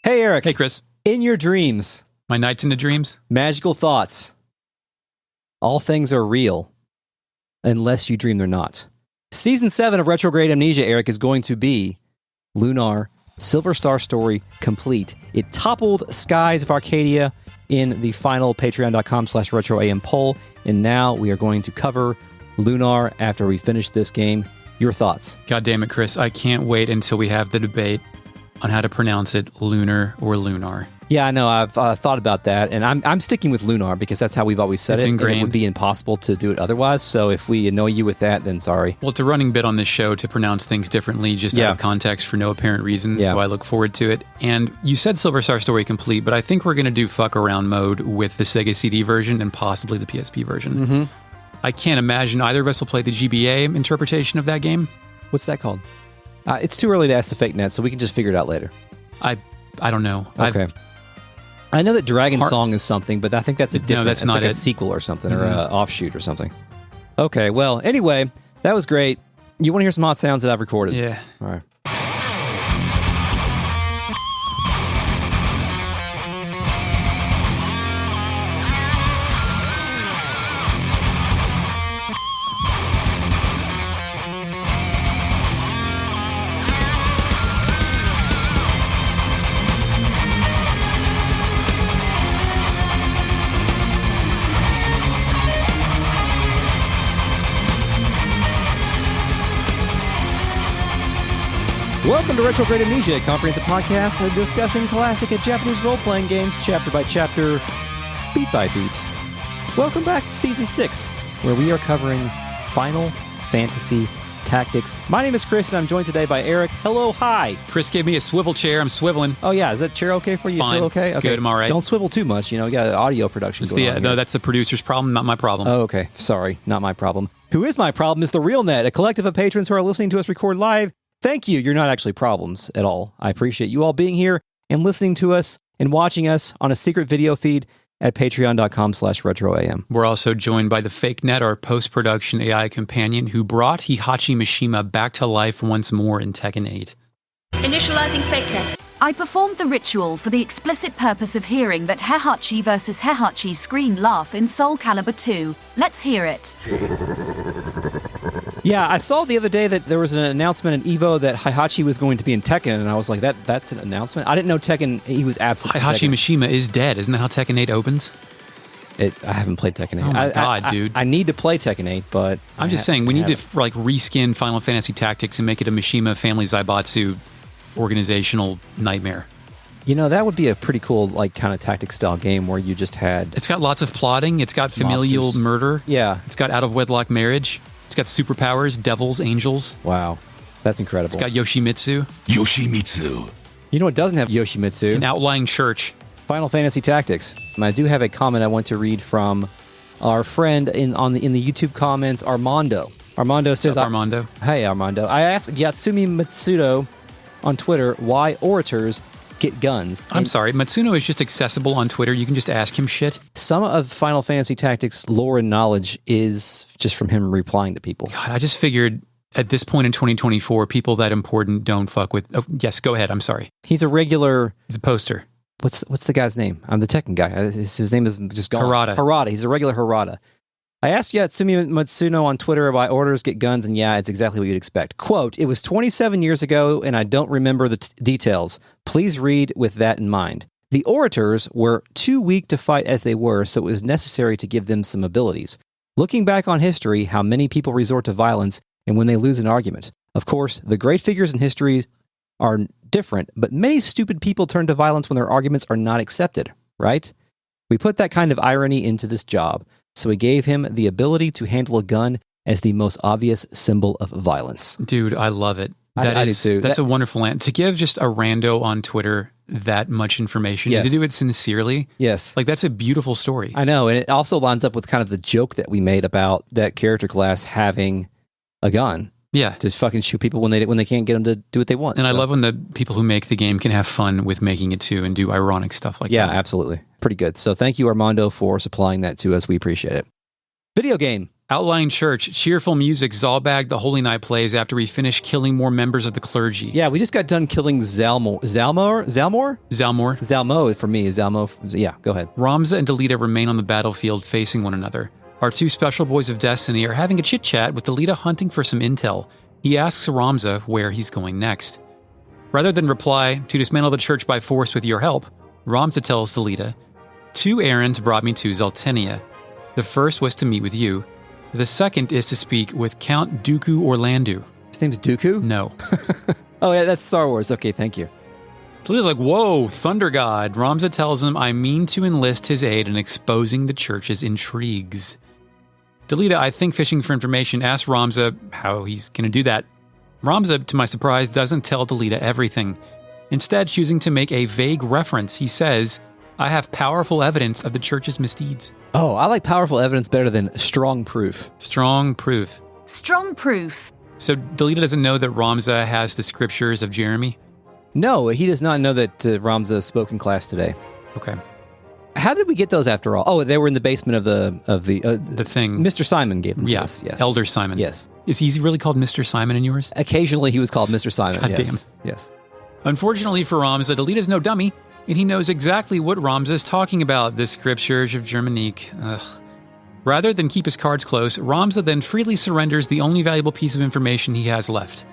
Hey, Eric. Hey, Chris. In your dreams. My nights into dreams. Magical thoughts. All things are real, unless you dream they're not. Season 7 of Retrograde Amnesia, Eric, is going to be Lunar Silver Star Story complete. It toppled Skies of Arcadia in the final patreon.com/retroam poll, and now we are going to cover Lunar after we finish this game. Your thoughts? God damn it, Chris. I can't wait until we have the debate on how to pronounce it, Lunar or Lunar. Yeah, I know. I've thought about that, and I'm sticking with Lunar because that's how we've always said it's it. Ingrained. And it would be impossible to do it otherwise. So if we annoy you with that, then sorry. Well, it's a running bit on this show to pronounce things differently, just out of context for no apparent reason. Yeah. So I look forward to it. And you said Silver Star Story complete, but I think we're going to do fuck around mode with the Sega CD version and possibly the PSP version. Mm-hmm. I can't imagine either of us will play the GBA interpretation of that game. What's that called? It's too early to ask the fake net, so we can just figure it out later. I don't know. Okay. I know that Dragon Song is something, but I think that's a different. No, that's not like it. A sequel or something, or an offshoot or something. Okay, well, anyway, that was great. You want to hear some hot sounds that I've recorded? Yeah. All right. Welcome to Retrograde Amnesia, a comprehensive podcast discussing classic Japanese role-playing games chapter by chapter, beat by beat. Welcome back to Season 6, where we are covering Final Fantasy Tactics. My name is Chris, and I'm joined today by Eric. Hello, hi. Chris gave me a swivel chair. I'm swiveling. Oh, yeah. Is that chair okay for It's you? fine. Feel okay? It's okay. good. I'm all right. Don't swivel too much. You know, you got audio production going on No, here. that's the producer's problem, not my problem. Oh, okay. Sorry. Not my problem. Who is my problem is the Real Net, a collective of patrons who are listening to us record live. Thank you. You're not actually problems at all. I appreciate you all being here and listening to us and watching us on a secret video feed at patreon.com/retroam. We're also joined by the Fake Net, our post-production AI companion, who brought Hihachi Mishima back to life once more in Tekken 8. Initializing Fake Net. I performed the ritual for the explicit purpose of hearing that Heihachi versus Heihachi scream laugh in Soul Calibur 2. Let's hear it. Yeah, I saw the other day that there was an announcement in EVO that Heihachi was going to be in Tekken, and I was like, that's an announcement? I didn't know Tekken, he was absent from Heihachi Tekken. Mishima is dead. Isn't that how Tekken 8 opens? I haven't played Tekken 8. Oh my God, dude. I need to play Tekken 8, but... I'm just saying, we need to reskin Final Fantasy Tactics and make it a Mishima Family Zaibatsu organizational nightmare. You know, that would be a pretty cool, kind of tactic-style game where you just had... It's got lots of plotting. It's got familial monsters. murder. Yeah. It's got out-of-wedlock marriage. It's got superpowers, devils, angels. Wow. That's incredible. It's got Yoshimitsu. You know what doesn't have Yoshimitsu? An Outlying Church. Final Fantasy Tactics. And I do have a comment I want to read from our friend in the YouTube comments, Armando. Armando says... What's up, Armando? Hey, Armando. I asked Yatsumi Matsuno on Twitter why Orators get guns. I'm sorry, Matsuno is just accessible on Twitter. You can just ask him shit. Some of Final Fantasy Tactics lore and knowledge is just from him replying to people. God, I just figured at this point in 2024, people that important don't fuck with... Oh, yes, go ahead. I'm sorry. He's a regular... He's a poster. What's the guy's name? I'm the Tekken guy. His name is just gone. Harada. He's a regular Harada. I asked Yatsumi Matsuno on Twitter why Orators get guns, and yeah, it's exactly what you'd expect. Quote, "It was 27 years ago, and I don't remember the details. Please read with that in mind. The Orators were too weak to fight as they were, so it was necessary to give them some abilities. Looking back on history, how many people resort to violence and when they lose an argument. Of course, the great figures in history are different, but many stupid people turn to violence when their arguments are not accepted, right? We put that kind of irony into this job. So we gave him the ability to handle a gun as the most obvious symbol of violence." Dude, I love it. I do too. That's a wonderful answer. To give just a rando on Twitter that much information, Yes. and to do it sincerely, Yes. that's a beautiful story. I know, and it also lines up with kind of the joke that we made about that character class having a gun. Yeah. To fucking shoot people when they can't get them to do what they want. And I love when the people who make the game can have fun with making it too and do ironic stuff like that. Yeah, absolutely. Pretty good. So thank you, Armando, for supplying that to us. We appreciate it. Video game. Outlying Church, cheerful music, Zalbag the Holy Knight plays after we finish killing more members of the clergy. Yeah, we just got done killing Zalmo for me. Yeah, go ahead. Ramza and Delita remain on the battlefield facing one another. Our two special boys of destiny are having a chit-chat with Delita hunting for some intel. He asks Ramza where he's going next. Rather than reply, to dismantle the church by force with your help, Ramza tells Delita, 2 errands brought me to Zaltenia. The first was to meet with you. The second is to speak with Count Dooku Orlandeau. His name's Dooku? No. Oh, yeah, that's Star Wars. Okay, thank you. Delita's like, whoa, Thunder God. Ramza tells him, I mean to enlist his aid in exposing the church's intrigues. Delita, I think fishing for information, asks Ramza how he's going to do that. Ramza, to my surprise, doesn't tell Delita everything. Instead, choosing to make a vague reference, he says, I have powerful evidence of the church's misdeeds. Oh, I like powerful evidence better than strong proof. Strong proof. Strong proof. So Delita doesn't know that Ramza has the scriptures of Jeremy? No, he does not know that Ramza spoke in class today. Okay. How did we get those after all? Oh, they were in the basement of the thing. Mr. Simon gave them to us. Yes. Elder Simon. Yes. Is he really called Mr. Simon in yours? Occasionally he was called Mr. Simon. God yes. damn. Yes. Unfortunately for Ramza, Delita's no dummy, and he knows exactly what Ramza is talking about, the scriptures of Germanique. Ugh. Rather than keep his cards close, Ramza then freely surrenders the only valuable piece of information he has left.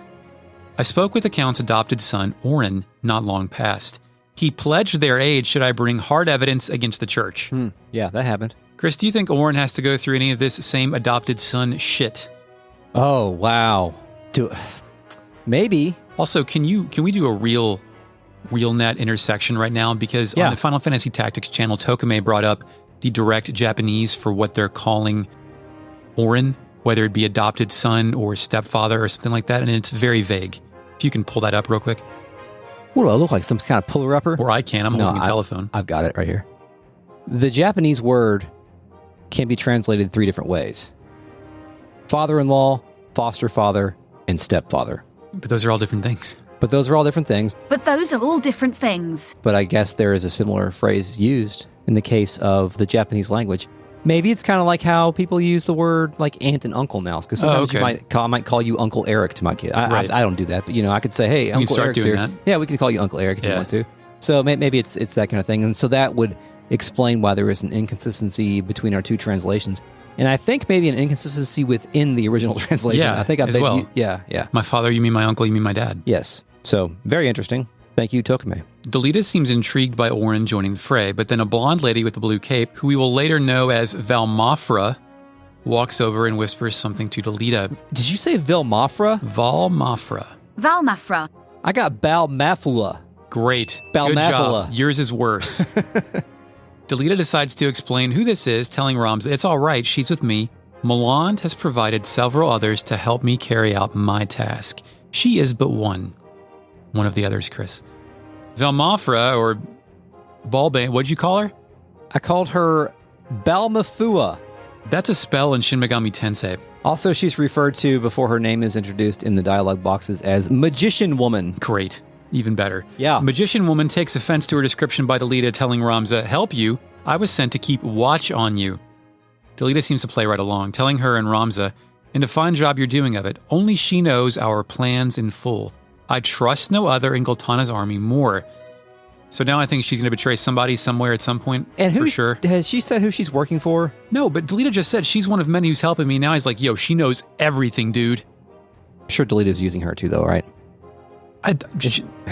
I spoke with the Count's adopted son, Orin, not long past. He pledged their aid should I bring hard evidence against the church. Yeah, that happened. Chris, do you think Orin has to go through any of this same adopted son shit? Oh, wow. Maybe. Also, can we do a real net intersection right now? Because on the Final Fantasy Tactics channel, Tokame brought up the direct Japanese for what they're calling Orin, whether it be adopted son or stepfather or something like that, and it's very vague. If you can pull that up real quick. What do I look like? Some kind of puller-upper? Or I can. I'm holding a telephone. I've got it right here. The Japanese word can be translated 3 different ways. Father-in-law, foster father, and stepfather. But those are all different things. But those are all different things. But those are all different things. But I guess there is a similar phrase used in the case of the Japanese language. Maybe it's kind of like how people use the word like aunt and uncle now. Because sometimes I might call you Uncle Eric to my kid. I don't do that. But, I could say, hey, Uncle Eric's here. That. Yeah, we can call you Uncle Eric if you want to. So maybe it's that kind of thing. And so that would explain why there is an inconsistency between our 2 translations. And I think maybe an inconsistency within the original translation. Yeah, I think as well. Yeah. My father, you mean my uncle, you mean my dad. Yes. So very interesting. Thank you, Tokame. Delita seems intrigued by Orin joining the fray, but then a blonde lady with a blue cape, who we will later know as Valmafra, walks over and whispers something to Delita. Did you say Valmafra? Valmafra. Valmafra. I got Balmafula. Great. Balmafula. Good job. Yours is worse. Delita decides to explain who this is, telling Ramza it's all right, she's with me. Meland has provided several others to help me carry out my task. She is but one of the others, Chris. Valmafra, or Balbane, what'd you call her? I called her Balmafua. That's a spell in Shin Megami Tensei. Also, she's referred to before her name is introduced in the dialogue boxes as Magician Woman. Great. Even better. Yeah. Magician Woman takes offense to her description by Delita, telling Ramza, help you. I was sent to keep watch on you. Delita seems to play right along, telling her and Ramza, and a fine job you're doing of it. Only she knows our plans in full. I trust no other in Goltana's army more. So now I think she's going to betray somebody somewhere at some point, and for sure. Has she said who she's working for? No, but Delita just said she's one of many who's helping me. Now he's like, yo, she knows everything, dude. I'm sure Delita's using her too, though, right?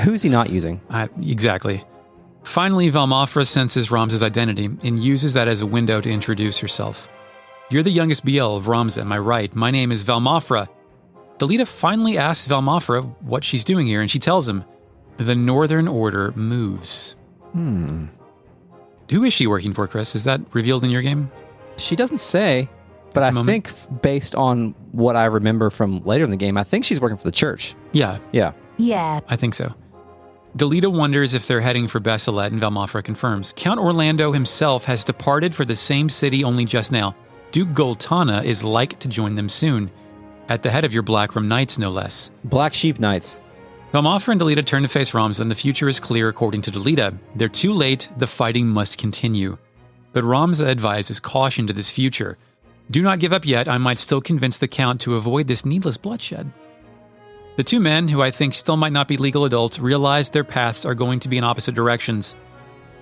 Who's he not using? Exactly. Finally, Valmafra senses Ramza's identity and uses that as a window to introduce herself. You're the youngest BL of Ramza, am I right? My name is Valmafra. Delita finally asks Valmafra what she's doing here, and she tells him, the Northern Order moves. Who is she working for, Chris? Is that revealed in your game? She doesn't say, but I think based on what I remember from later in the game, I think she's working for the church. Yeah. Yeah. I think so. Delita wonders if they're heading for Besselat, and Valmafra confirms. Count Orlandeau himself has departed for the same city only just now. Duke Goltana is like to join them soon. At the head of your Blackroom Knights, no less. Black Sheep Knights. Valmafra and Delita turn to face Ramza, and the future is clear according to Delita. They're too late, the fighting must continue. But Ramza advises caution to this future. Do not give up yet. I might still convince the Count to avoid this needless bloodshed. The two men, who I think still might not be legal adults, realize their paths are going to be in opposite directions.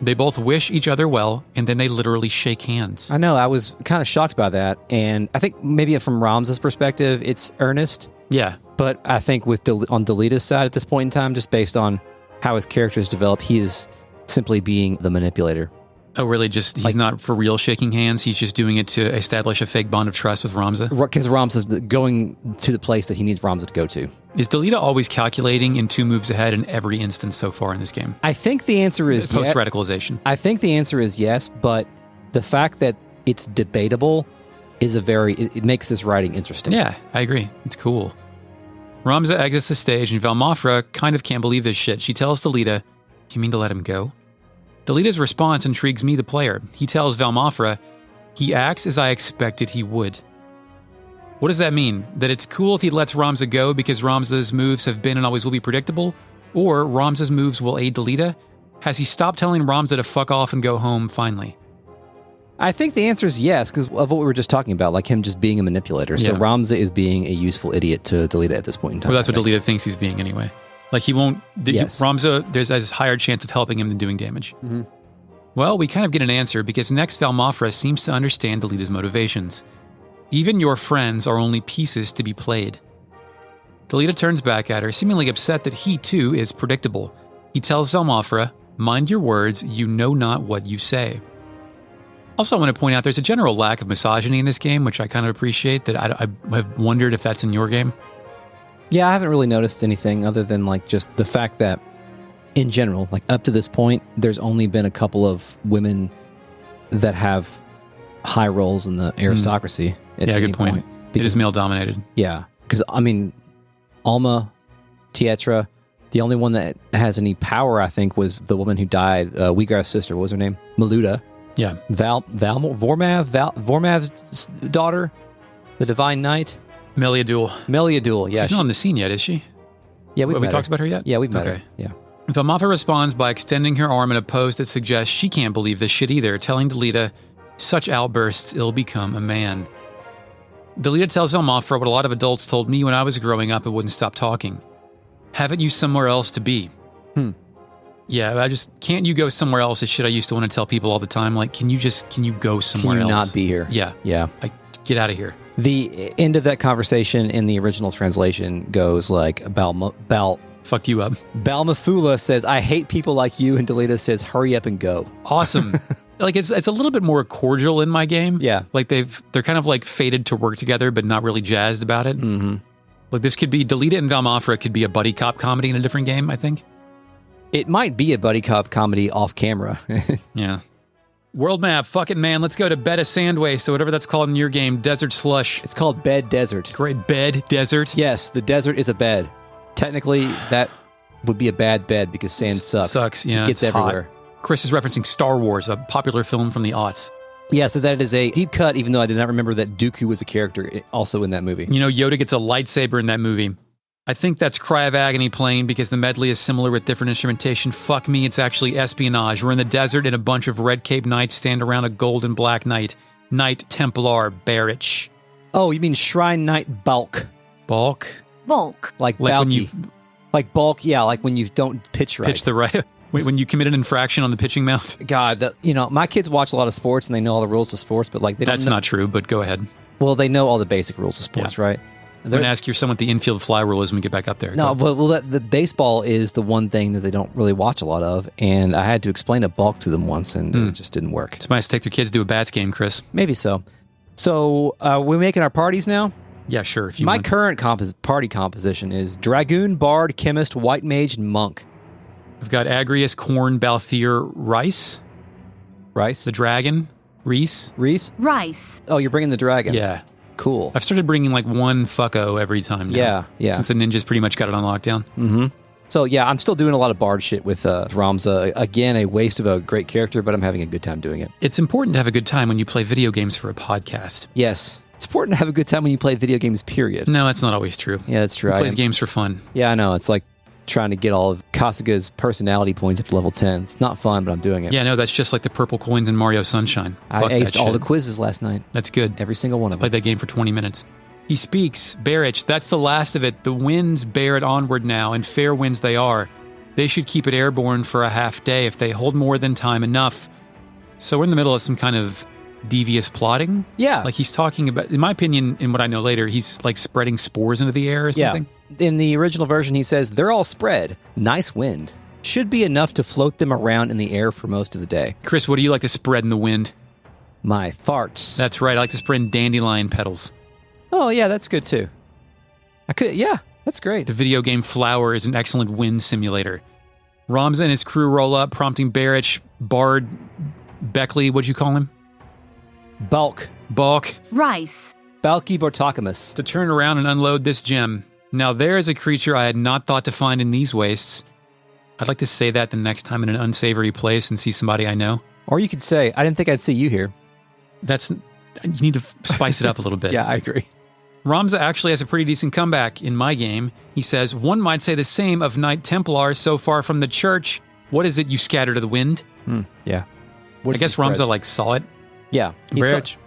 They both wish each other well, and then they literally shake hands. I know, I was kind of shocked by that, and I think maybe from Ramza's perspective, it's earnest. Yeah. But I think on Delita's side at this point in time, just based on how his character is developed, he is simply being the manipulator. Oh, really? He's not for real shaking hands? He's just doing it to establish a fake bond of trust with Ramza? Because Ramza's going to the place that he needs Ramza to go to. Is Delita always calculating in 2 moves ahead in every instance so far in this game? I think the answer is post-radicalization. I think the answer is yes, but the fact that it's debatable is it makes this writing interesting. Yeah, I agree. It's cool. Ramza exits the stage, and Valmafra kind of can't believe this shit. She tells Delita, "You mean to let him go?" Delita's response intrigues me, the player. He tells Valmafra, "He acts as I expected he would." What does that mean? That it's cool if he lets Ramza go because Ramza's moves have been and always will be predictable? Or Ramza's moves will aid Delita? Has he stopped telling Ramza to fuck off and go home finally? I think the answer is yes, because of what we were just talking about, like him just being a manipulator. So Ramza is being a useful idiot to Delita at this point in time. Well, that's what Delita thinks he's being anyway. Like he won't... Ramza, there's a higher chance of helping him than doing damage. Mm-hmm. Well, we kind of get an answer because next Valmafra seems to understand Delita's motivations. Even your friends are only pieces to be played. Delita turns back at her, seemingly upset that he too is predictable. He tells Valmafra, "Mind your words, you know not what you say." Also, I want to point out there's a general lack of misogyny in this game, which I kind of appreciate. That I have wondered if that's in your game. Yeah, I haven't really noticed anything other than like just the fact that in general, like up to this point, there's only been a couple of women that have high roles in the aristocracy. Yeah, good point. It is male dominated. Yeah, because I mean, Alma, Tietra, the only one that has any power, I think, was the woman who died, Wheatgrass' sister. What was her name? Maluda. Yeah. Vormav's daughter, the Divine Knight. Meliadul, yeah. She's not on the scene yet, is she? Yeah, we talked about her yet? Yeah, we've met her. Yeah. Valmafra responds by extending her arm in a pose that suggests she can't believe this shit either, telling Delita, "Such outbursts ill become a man." Delita tells Valmafra what a lot of adults told me when I was growing up and wouldn't stop talking. "Haven't you somewhere else to be?" Yeah, can't you go somewhere else is shit I used to want to tell people all the time. Like, can you go somewhere else? Can you not be here? Yeah. Yeah. Get out of here. The end of that conversation in the original translation goes like, fucked you up. Balmafula says, "I hate people like you," and Delita says, "Hurry up and go." Awesome. Like it's a little bit more cordial in my game. Yeah. Like they're kind of like fated to work together, but not really jazzed about it. Mm-hmm. Like this could be Delita and Valmafra could be a buddy cop comedy in a different game, I think. It might be a buddy cop comedy off camera. Yeah. World map, fuck it, man. Let's go to Beddha Sandwaste, or whatever that's called in your game. Desert Slush. It's called Bed Desert. Great. Bed Desert? Yes, the desert is a bed. Technically, that would be a bad bed because sand sucks. Yeah. It gets everywhere. Hot. Chris is referencing Star Wars, a popular film from the aughts. Yeah, so that is a deep cut, even though I did not remember that Dooku was a character also in that movie. You know, Yoda gets a lightsaber in that movie. I think that's Cry of Agony playing because the medley is similar with different instrumentation. Fuck me, it's actually espionage. We're in the desert and a bunch of red cape knights stand around a gold and black knight. Knight Templar Barrich. Oh, you mean Shrine Knight Bulk. Bulk? Like when you... Like bulk, yeah, like when you don't pitch right. Pitch the right... When you commit an infraction on the pitching mount? God, my kids watch a lot of sports and they know all the rules of sports, but like they don't That's not true, but go ahead. Well, they know all the basic rules of sports, right? I'm going to ask you what the infield fly rule is when we get back up there. No, the baseball is the one thing that they don't really watch a lot of, and I had to explain a bulk to them once, and it just didn't work. It's nice to take their kids to a bats game, Chris. Maybe so. So, we're making our parties now? Yeah, sure. If you My want. current party composition is Dragoon, Bard, Chemist, White Mage, and Monk. I've got Agrius, Corn, Balthier, Rice. The dragon. Reese. Rice. Oh, you're bringing the dragon. Yeah. Cool. I've started bringing like one fucko every time now. Yeah. Since the ninjas pretty much got it on lockdown. Mm-hmm. So yeah, I'm still doing a lot of Bard shit with Ramza. Again, a waste of a great character, but I'm having a good time doing it. It's important to have a good time when you play video games for a podcast. Yes. It's important to have a good time when you play video games, period. No, that's not always true. Yeah, that's true. Who plays games for fun? Yeah, I know. It's like trying to get all of Kasuga's personality points up to level 10. It's not fun, but I'm doing it. Yeah, no, that's just like the purple coins in Mario Sunshine. I aced all the quizzes last night. That's good. Every single one of them. Played that game for 20 minutes. He speaks, Barrich, that's the last of it. The winds bear it onward now, and fair winds they are. They should keep it airborne for a half day if they hold more than time enough. So we're in the middle of some kind of devious plotting. Yeah. Like he's talking about, in my opinion, in what I know later, he's like spreading spores into the air or something. Yeah. In the original version, he says, they're all spread. Nice wind. Should be enough to float them around in the air for most of the day. Chris, what do you like to spread in the wind? My farts. That's right. I like to spread dandelion petals. Oh, yeah, that's good too. Yeah, that's great. The video game Flower is an excellent wind simulator. Ramza and his crew roll up, prompting Barrich, Bard, Beckley, what'd you call him? Balk. Rice. Balky Bortakamus. To turn around and unload this gem. Now there is a creature I had not thought to find in these wastes. I'd like to say that the next time in an unsavory place and see somebody I know. Or you could say, I didn't think I'd see you here. You need to spice it up a little bit. Yeah, I agree. Ramza actually has a pretty decent comeback in my game. He says, one might say the same of Knight Templars so far from the church. What is it you scatter to the wind? Yeah. I guess Ramza saw it. Yeah.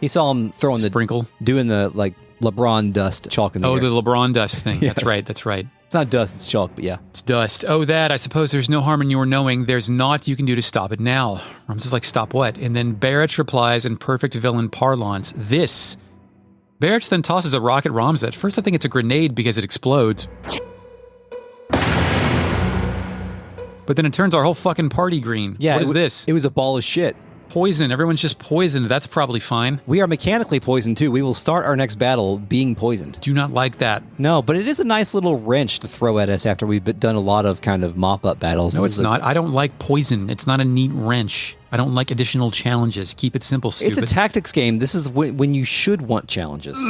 He saw him throwing sprinkle. Doing the LeBron dust chalk in the air. Oh, the LeBron dust thing. Yes. That's right. It's not dust, it's chalk, but yeah. It's dust. Oh, that. I suppose there's no harm in your knowing. There's naught you can do to stop it now. Ramza's like, stop what? And then Barrich replies in perfect villain parlance, this. Barrich then tosses a rock at Ramza. At first I think it's a grenade because it explodes. But then it turns our whole fucking party green. Yeah, what is this? It was a ball of shit. Poison. Everyone's just poisoned. That's probably fine. We are mechanically poisoned too. We will start our next battle being poisoned. Do not like that. No, but it is a nice little wrench to throw at us after we've done a lot of kind of mop-up battles. No, it's not. I don't like poison. It's not a neat wrench. I don't like additional challenges. Keep it simple, stupid. It's a tactics game. This is when you should want challenges.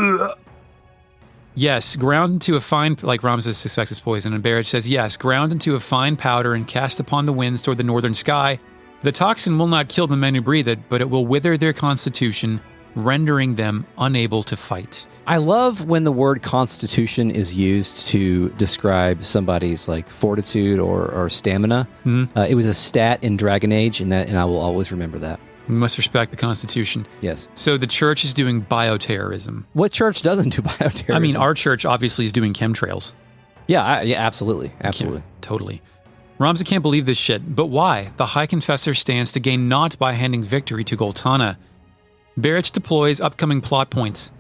Yes, ground into a fine... Like Ramza suspects it's poison, and Barrich says, yes, ground into a fine powder and cast upon the winds toward the northern sky. The toxin will not kill the men who breathe it, but it will wither their constitution, rendering them unable to fight. I love when the word constitution is used to describe somebody's fortitude or stamina. Mm-hmm. It was a stat in Dragon Age, and I will always remember that. We must respect the Constitution. Yes. So the church is doing bioterrorism. What church doesn't do bioterrorism? I mean, our church obviously is doing chemtrails. Yeah, absolutely. Absolutely. Totally. Ramza can't believe this shit, but why? The High Confessor stands to gain naught by handing victory to Goltana. Barrich deploys upcoming plot points.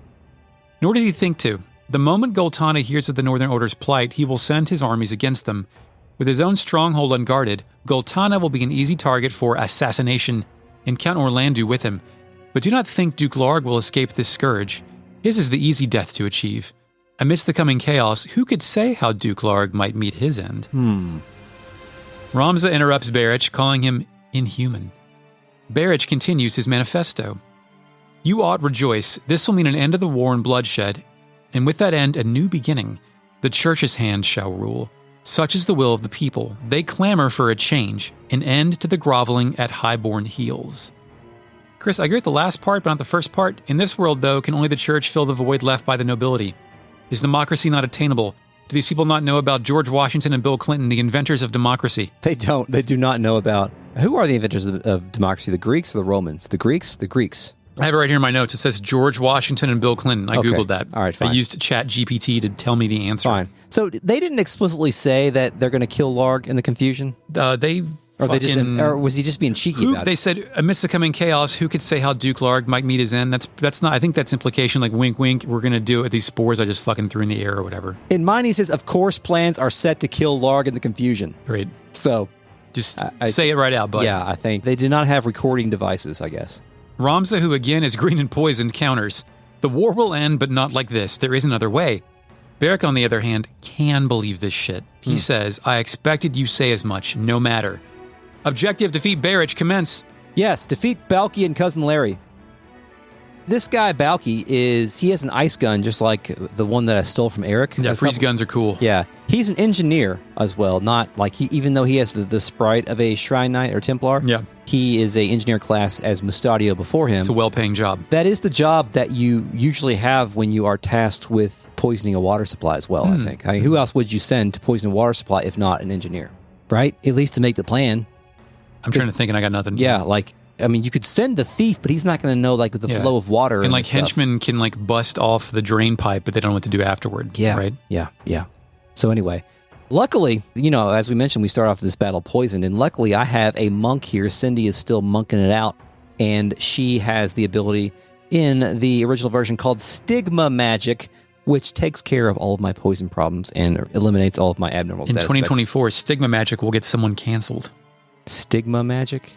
Nor does he think to. The moment Goltana hears of the Northern Order's plight, he will send his armies against them. With his own stronghold unguarded, Goltana will be an easy target for assassination, and Count Orlandeau with him. But do not think Duke Larg will escape this scourge. His is the easy death to achieve. Amidst the coming chaos, who could say how Duke Larg might meet his end? Ramza interrupts Barrich, calling him inhuman. Barrich continues his manifesto. You ought rejoice. This will mean an end of the war and bloodshed, and with that end, a new beginning. The church's hand shall rule. Such is the will of the people. They clamor for a change, an end to the groveling at highborn heels. Chris, I agree with the last part, but not the first part. In this world, though, can only the church fill the void left by the nobility? Is democracy not attainable? Do these people not know about George Washington and Bill Clinton, the inventors of democracy? They don't. They do not know about... Who are the inventors of democracy? The Greeks or the Romans? The Greeks? The Greeks. I have it right here in my notes. It says George Washington and Bill Clinton. I Googled that. All right, fine. I used ChatGPT to tell me the answer. Fine. So they didn't explicitly say that they're going to kill Larg in the confusion? Or was he just being cheeky about it? They said, amidst the coming chaos, who could say how Duke Larg might meet his end? That's not, I think that's implication, like wink, wink, we're going to do it with these spores I just fucking threw in the air or whatever. In mine, he says, of course, plans are set to kill Larg in the confusion. Great. So... Just say it right out, bud. Yeah, I think they did not have recording devices, I guess. Ramza, who again is green and poisoned, counters. The war will end, but not like this. There is another way. Barrick, on the other hand, can believe this shit. He says, I expected you say as much, no matter. Objective, defeat Barrich, commence. Yes, defeat Balky and Cousin Larry. This guy, Balky, he has an ice gun just like the one that I stole from Eric. Yeah, freeze guns are cool. Yeah. He's an engineer as well, not like even though he has the sprite of a Shrine Knight or Templar, he is a engineer class as Mustadio before him. It's a well-paying job. That is the job that you usually have when you are tasked with poisoning a water supply as well, I think. I mean, who else would you send to poison a water supply if not an engineer, right? At least to make the plan. I'm trying to think and I got nothing. Yeah, like, I mean, you could send the thief, but he's not going to know like the flow of water. And like henchmen can like bust off the drain pipe, but they don't know what to do afterward. Yeah, right? Yeah. So anyway, luckily, as we mentioned, we start off this battle poisoned, and luckily I have a monk here. Cindy is still monking it out, and she has the ability in the original version called Stigma Magic, which takes care of all of my poison problems and eliminates all of my abnormal In status 2024, Stigma Magic will get someone canceled. Stigma Magic?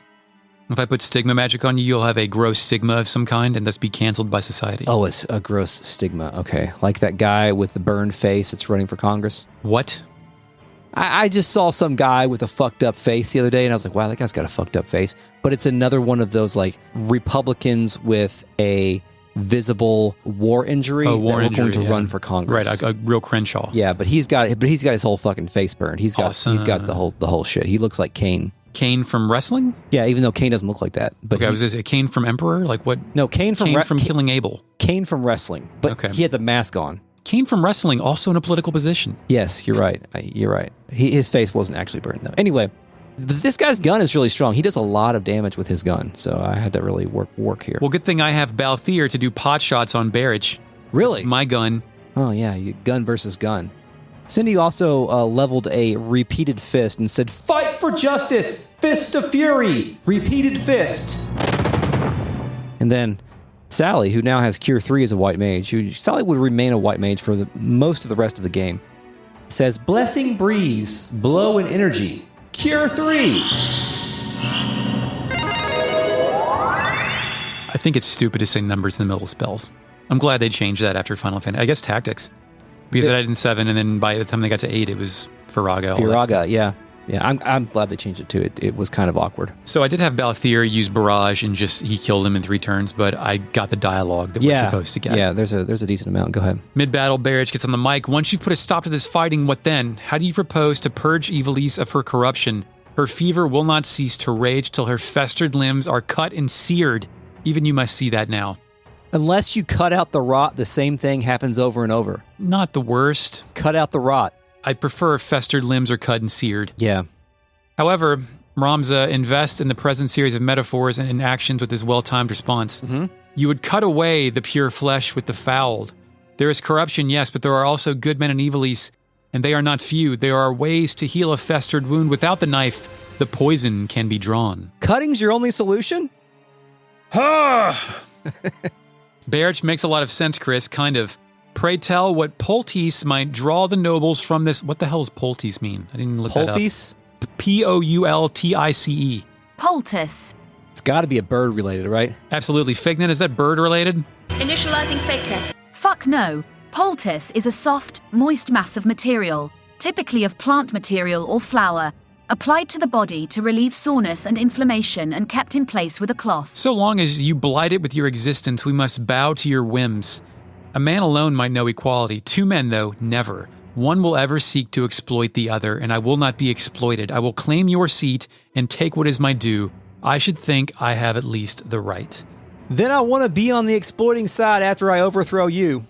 If I put Stigma Magic on you, you'll have a gross stigma of some kind and thus be canceled by society. Oh, it's a gross stigma. Okay. Like that guy with the burned face that's running for Congress. What? I just saw some guy with a fucked up face the other day, and I was like, wow, that guy's got a fucked up face. But it's another one of those like Republicans with a visible war injury that were going to run for Congress. Right, a real Crenshaw. Yeah, but he's got his whole fucking face burned. He's got the whole shit. He looks like Kane. Kane from wrestling? Yeah, even though Kane doesn't look like that. But okay, I was going to say Kane from Emperor? Like what? No, Kane from Killing Abel. Kane from wrestling, but he had the mask on. Kane from wrestling, also in a political position. Yes, you're right. You're right. His face wasn't actually burned though. Anyway, this guy's gun is really strong. He does a lot of damage with his gun, so I had to really work here. Well, good thing I have Balthier to do pot shots on Barrich. Really? My gun. Oh yeah, gun versus gun. Cindy also leveled a repeated fist and said, "Fight for justice! Fist of fury! Repeated fist!" And then Sally, who now has Cure 3 as a white mage, Sally would remain a white mage for most of the rest of the game, says, "Blessing breeze, blow and energy, Cure 3." I think it's stupid to say numbers in the middle of spells. I'm glad they changed that after Final Fantasy. I guess tactics. Because I did in 7, and then by the time they got to 8, it was Firaga. Firaga, yeah. I'm glad they changed it too. It was kind of awkward. So I did have Balthier use Barrage, and he killed him in 3 turns, but I got the dialogue that we're supposed to get. Yeah, there's a decent amount. Go ahead. Mid-battle, Barrich gets on the mic. Once you've put a stop to this fighting, what then? How do you propose to purge Evilise of her corruption? Her fever will not cease to rage till her festered limbs are cut and seared. Even you must see that now. Unless you cut out the rot, the same thing happens over and over. Not the worst. Cut out the rot. I prefer festered limbs are cut and seared. Yeah. However, Ramza invests in the present series of metaphors and in actions with his well-timed response. Mm-hmm. You would cut away the pure flesh with the fouled. There is corruption, yes, but there are also good men in Evilise, and they are not few. There are ways to heal a festered wound without the knife. The poison can be drawn. Cutting's your only solution? Barrich makes a lot of sense, Chris, kind of. Pray tell what Poultice might draw the nobles from this. What the hell does Poultice mean? I didn't even look Poultice? that up. Poultice. Poultice. It's got to be a bird related, right? Absolutely. Fignet, is that bird related? Initializing fakenet. Fuck no. Poultice is a soft, moist mass of material, typically of plant material or flour, applied to the body to relieve soreness and inflammation and kept in place with a cloth. So long as you blight it with your existence, we must bow to your whims. A man alone might know equality. 2 men, though, never. One will ever seek to exploit the other, and I will not be exploited. I will claim your seat and take what is my due. I should think I have at least the right. Then I want to be on the exploiting side after I overthrow you.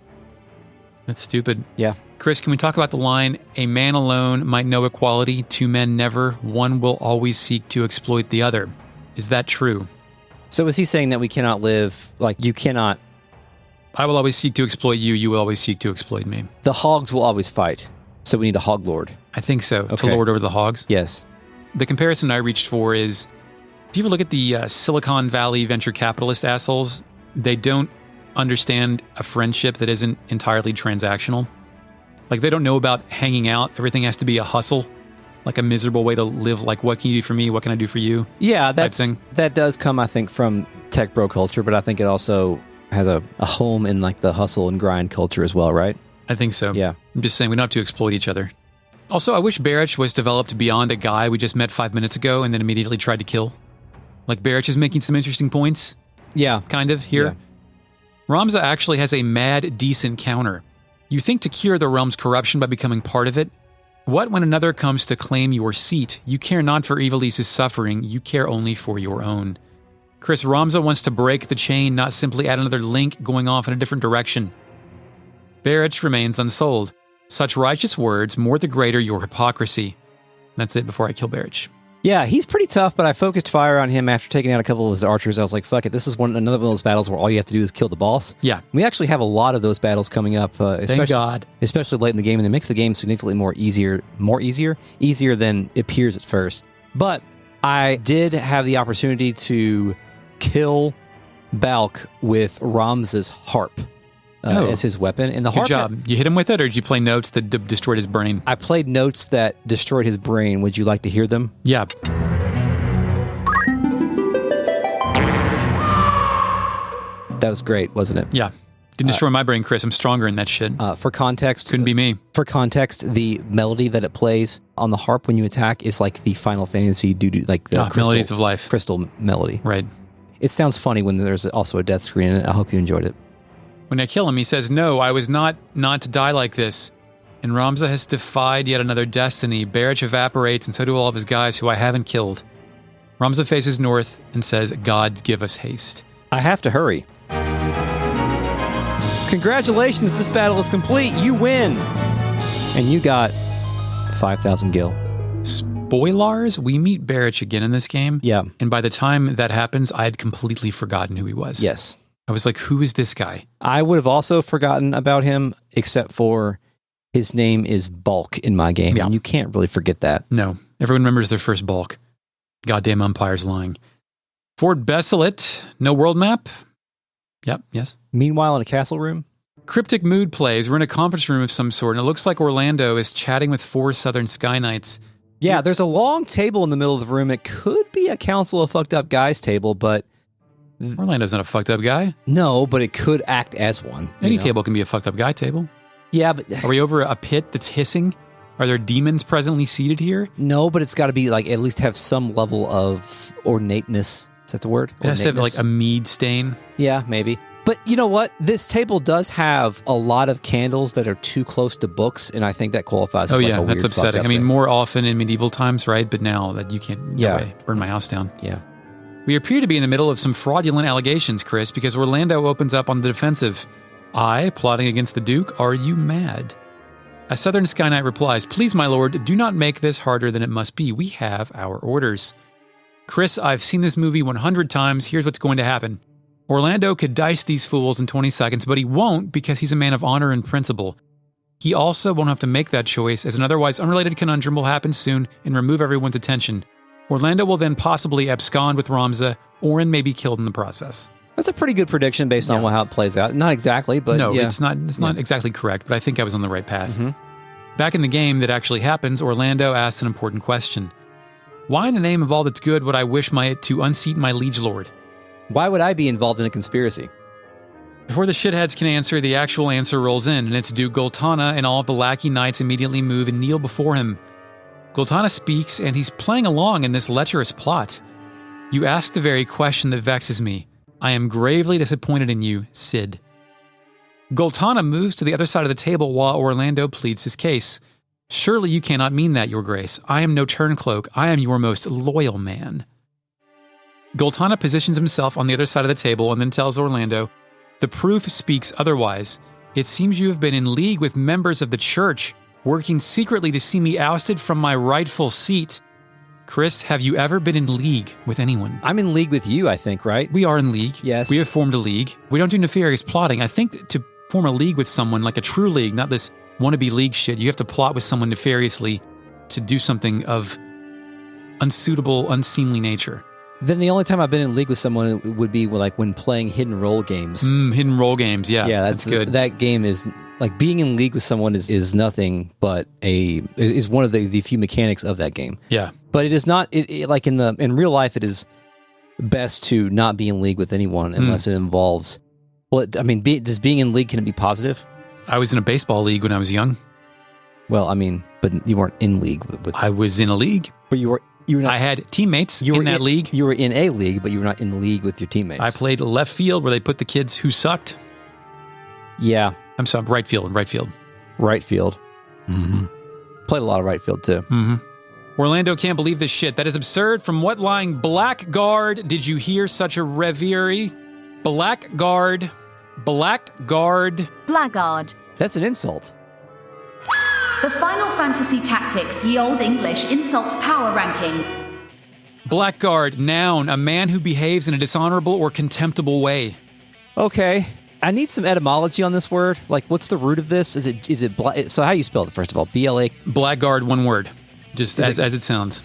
That's stupid. Yeah. Chris, can we talk about the line, a man alone might know equality, 2 men never, one will always seek to exploit the other. Is that true? So is he saying that we cannot live, like you cannot... I will always seek to exploit you, you will always seek to exploit me. The hogs will always fight, so we need a hog lord. I think so, okay. To lord over the hogs. Yes. The comparison I reached for is, if you ever look at the Silicon Valley venture capitalist assholes, they don't understand a friendship that isn't entirely transactional. Like, they don't know about hanging out. Everything has to be a hustle, like a miserable way to live. Like, what can you do for me? What can I do for you? Yeah, that does come, I think, from tech bro culture, but I think it also has a home in, like, the hustle and grind culture as well, right? I think so. Yeah. I'm just saying we don't have to exploit each other. Also, I wish Barrich was developed beyond a guy we just met 5 minutes ago and then immediately tried to kill. Like, Barrich is making some interesting points. Yeah. Kind of, here. Yeah. Ramza actually has a mad, decent counter. You think to cure the realm's corruption by becoming part of it? What when another comes to claim your seat? You care not for Ivalice's suffering, you care only for your own. Chris, Ramza wants to break the chain, not simply add another link going off in a different direction. Barrich remains unsold. Such righteous words, more the greater your hypocrisy. That's it before I kill Barrich. Yeah, he's pretty tough, but I focused fire on him after taking out a couple of his archers. I was like, fuck it, this is another one of those battles where all you have to do is kill the boss. Yeah. We actually have a lot of those battles coming up, Thank God. Especially late in the game, and it makes the game significantly easier than it appears at first. But I did have the opportunity to kill Balk with Ramza's harp. As his weapon. And the Good job. You hit him with it, or did you play notes that destroyed his brain? I played notes that destroyed his brain. Would you like to hear them? Yeah. That was great, wasn't it? Yeah. Didn't destroy my brain, Chris. I'm stronger in that shit. For context... Couldn't be me. For context, the melody that it plays on the harp when you attack is like the Final Fantasy like the Melodies of Life. Crystal melody. Right. It sounds funny when there's also a death screen in it. I hope you enjoyed it. When I kill him, he says, "No, I was not to die like this. And Ramza has defied yet another destiny. Barrich evaporates, and so do all of his guys who I haven't killed." Ramza faces north and says, "God give us haste." I have to hurry. Congratulations, this battle is complete. You win. And you got 5,000 gil. Spoilers, we meet Barrich again in this game. Yeah. And by the time that happens, I had completely forgotten who he was. Yes. I was like, who is this guy? I would have also forgotten about him, except for his name is Bulk in my game, and you can't really forget that. No. Everyone remembers their first Bulk. Goddamn umpire's lying. Fort Besselat, no world map? Yep, yes. Meanwhile, in a castle room? Cryptic mood plays. We're in a conference room of some sort, and it looks like Orlandeau is chatting with 4 Southern Sky Knights. Yeah, there's a long table in the middle of the room. It could be a Council of Fucked Up Guys table, but... Orlando's not a fucked up guy. No, but it could act as one. Any table can be a fucked up guy table. Yeah, but... Are we over a pit that's hissing? Are there demons presently seated here? No, but it's got to be like at least have some level of ornateness. Is that the word? It has to have like a mead stain. Yeah, maybe. But you know what? This table does have a lot of candles that are too close to books, and I think that qualifies as yeah, that's upsetting. I mean, thing. More often in medieval times, right? But now that you can't burn my house down. Yeah. We appear to be in the middle of some fraudulent allegations, Chris, because Orlandeau opens up on the defensive. I, plotting against the Duke, are you mad? A Southern Sky Knight replies, "Please, my lord, do not make this harder than it must be. We have our orders." Chris, I've seen this movie 100 times. Here's what's going to happen. Orlandeau could dice these fools in 20 seconds, but he won't because he's a man of honor and principle. He also won't have to make that choice, as an otherwise unrelated conundrum will happen soon and remove everyone's attention. Orlandeau will then possibly abscond with Ramza, or may be killed in the process. That's a pretty good prediction based on how it plays out. Not exactly, but no, yeah. it's not exactly correct, but I think I was on the right path. Mm-hmm. Back in the game that actually happens, Orlandeau asks an important question. Why in the name of all that's good would I wish to unseat my liege lord? Why would I be involved in a conspiracy? Before the shitheads can answer, the actual answer rolls in, and it's Duke Goltana, and all of the lackey knights immediately move and kneel before him. Goltana speaks, and he's playing along in this lecherous plot. You ask the very question that vexes me. I am gravely disappointed in you, Cid. Goltana moves to the other side of the table while Orlandeau pleads his case. Surely you cannot mean that, your grace. I am no turncloak. I am your most loyal man. Goltana positions himself on the other side of the table and then tells Orlandeau, the proof speaks otherwise. It seems you have been in league with members of the church, working secretly to see me ousted from my rightful seat. Chris, have you ever been in league with anyone? I'm in league with you, I think, right? We are in league. Yes. We have formed a league. We don't do nefarious plotting. I think to form a league with someone, like a true league, not this wannabe league shit, you have to plot with someone nefariously to do something of unsuitable, unseemly nature. Then the only time I've been in league with someone would be like when playing hidden role games. Hidden role games, yeah. Yeah, that's good. That game is like being in league with someone is nothing but is one of the few mechanics of that game. Yeah, but it is not. It like in real life, it is best to not be in league with anyone unless it involves. Well, I mean, does being in league, can it be positive? I was in a baseball league when I was young. Well, I mean, but you weren't in league with. I was in a league. But you were not. I had teammates in that league. You were in a league, but you were not in league with your teammates. I played left field where they put the kids who sucked. Yeah. I'm sorry, right field. Right field. Mm-hmm. Played a lot of right field, too. Orlandeau can't believe this shit. That is absurd. From what lying blackguard did you hear such a reverie? Blackguard. Blackguard. Blackguard. That's an insult. The Final Fantasy Tactics Ye Olde English Insults Power Ranking. Blackguard, noun, a man who behaves in a dishonorable or contemptible way. Okay. I need some etymology on this word. Like, what's the root of this? Is it so how you spell it, first of all? B-L-A... Blackguard, one word. Just as it sounds.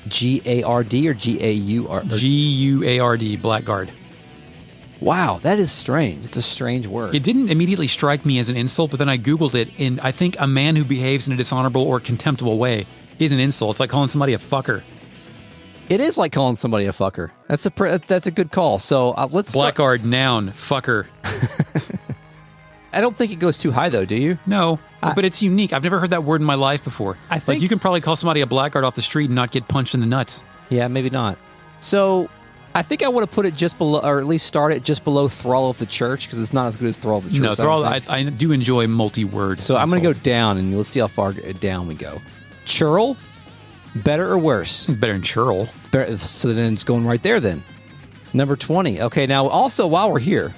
G-A-R-D or G-A-U-R? G-U-A-R-D, blackguard. Wow, that is strange. It's a strange word. It didn't immediately strike me as an insult, but then I Googled it, and I think a man who behaves in a dishonorable or contemptible way is an insult. It's like calling somebody a fucker. It is like calling somebody a fucker. That's a good call. So let's Blackguard, noun, fucker. I don't think it goes too high, though, do you? No, but it's unique. I've never heard that word in my life before. I think you can probably call somebody a blackguard off the street and not get punched in the nuts. Yeah, maybe not. So I think I want to put it just below, or at least start it just below Thrall of the Church, because it's not as good as Thrall of the Church. No, Thrall, I do enjoy multi-word. So I'm going to go down, and we'll see how far down we go. Churl, better or worse? Better than churl. So then it's going right there then. Number 20. Okay, now also while we're here,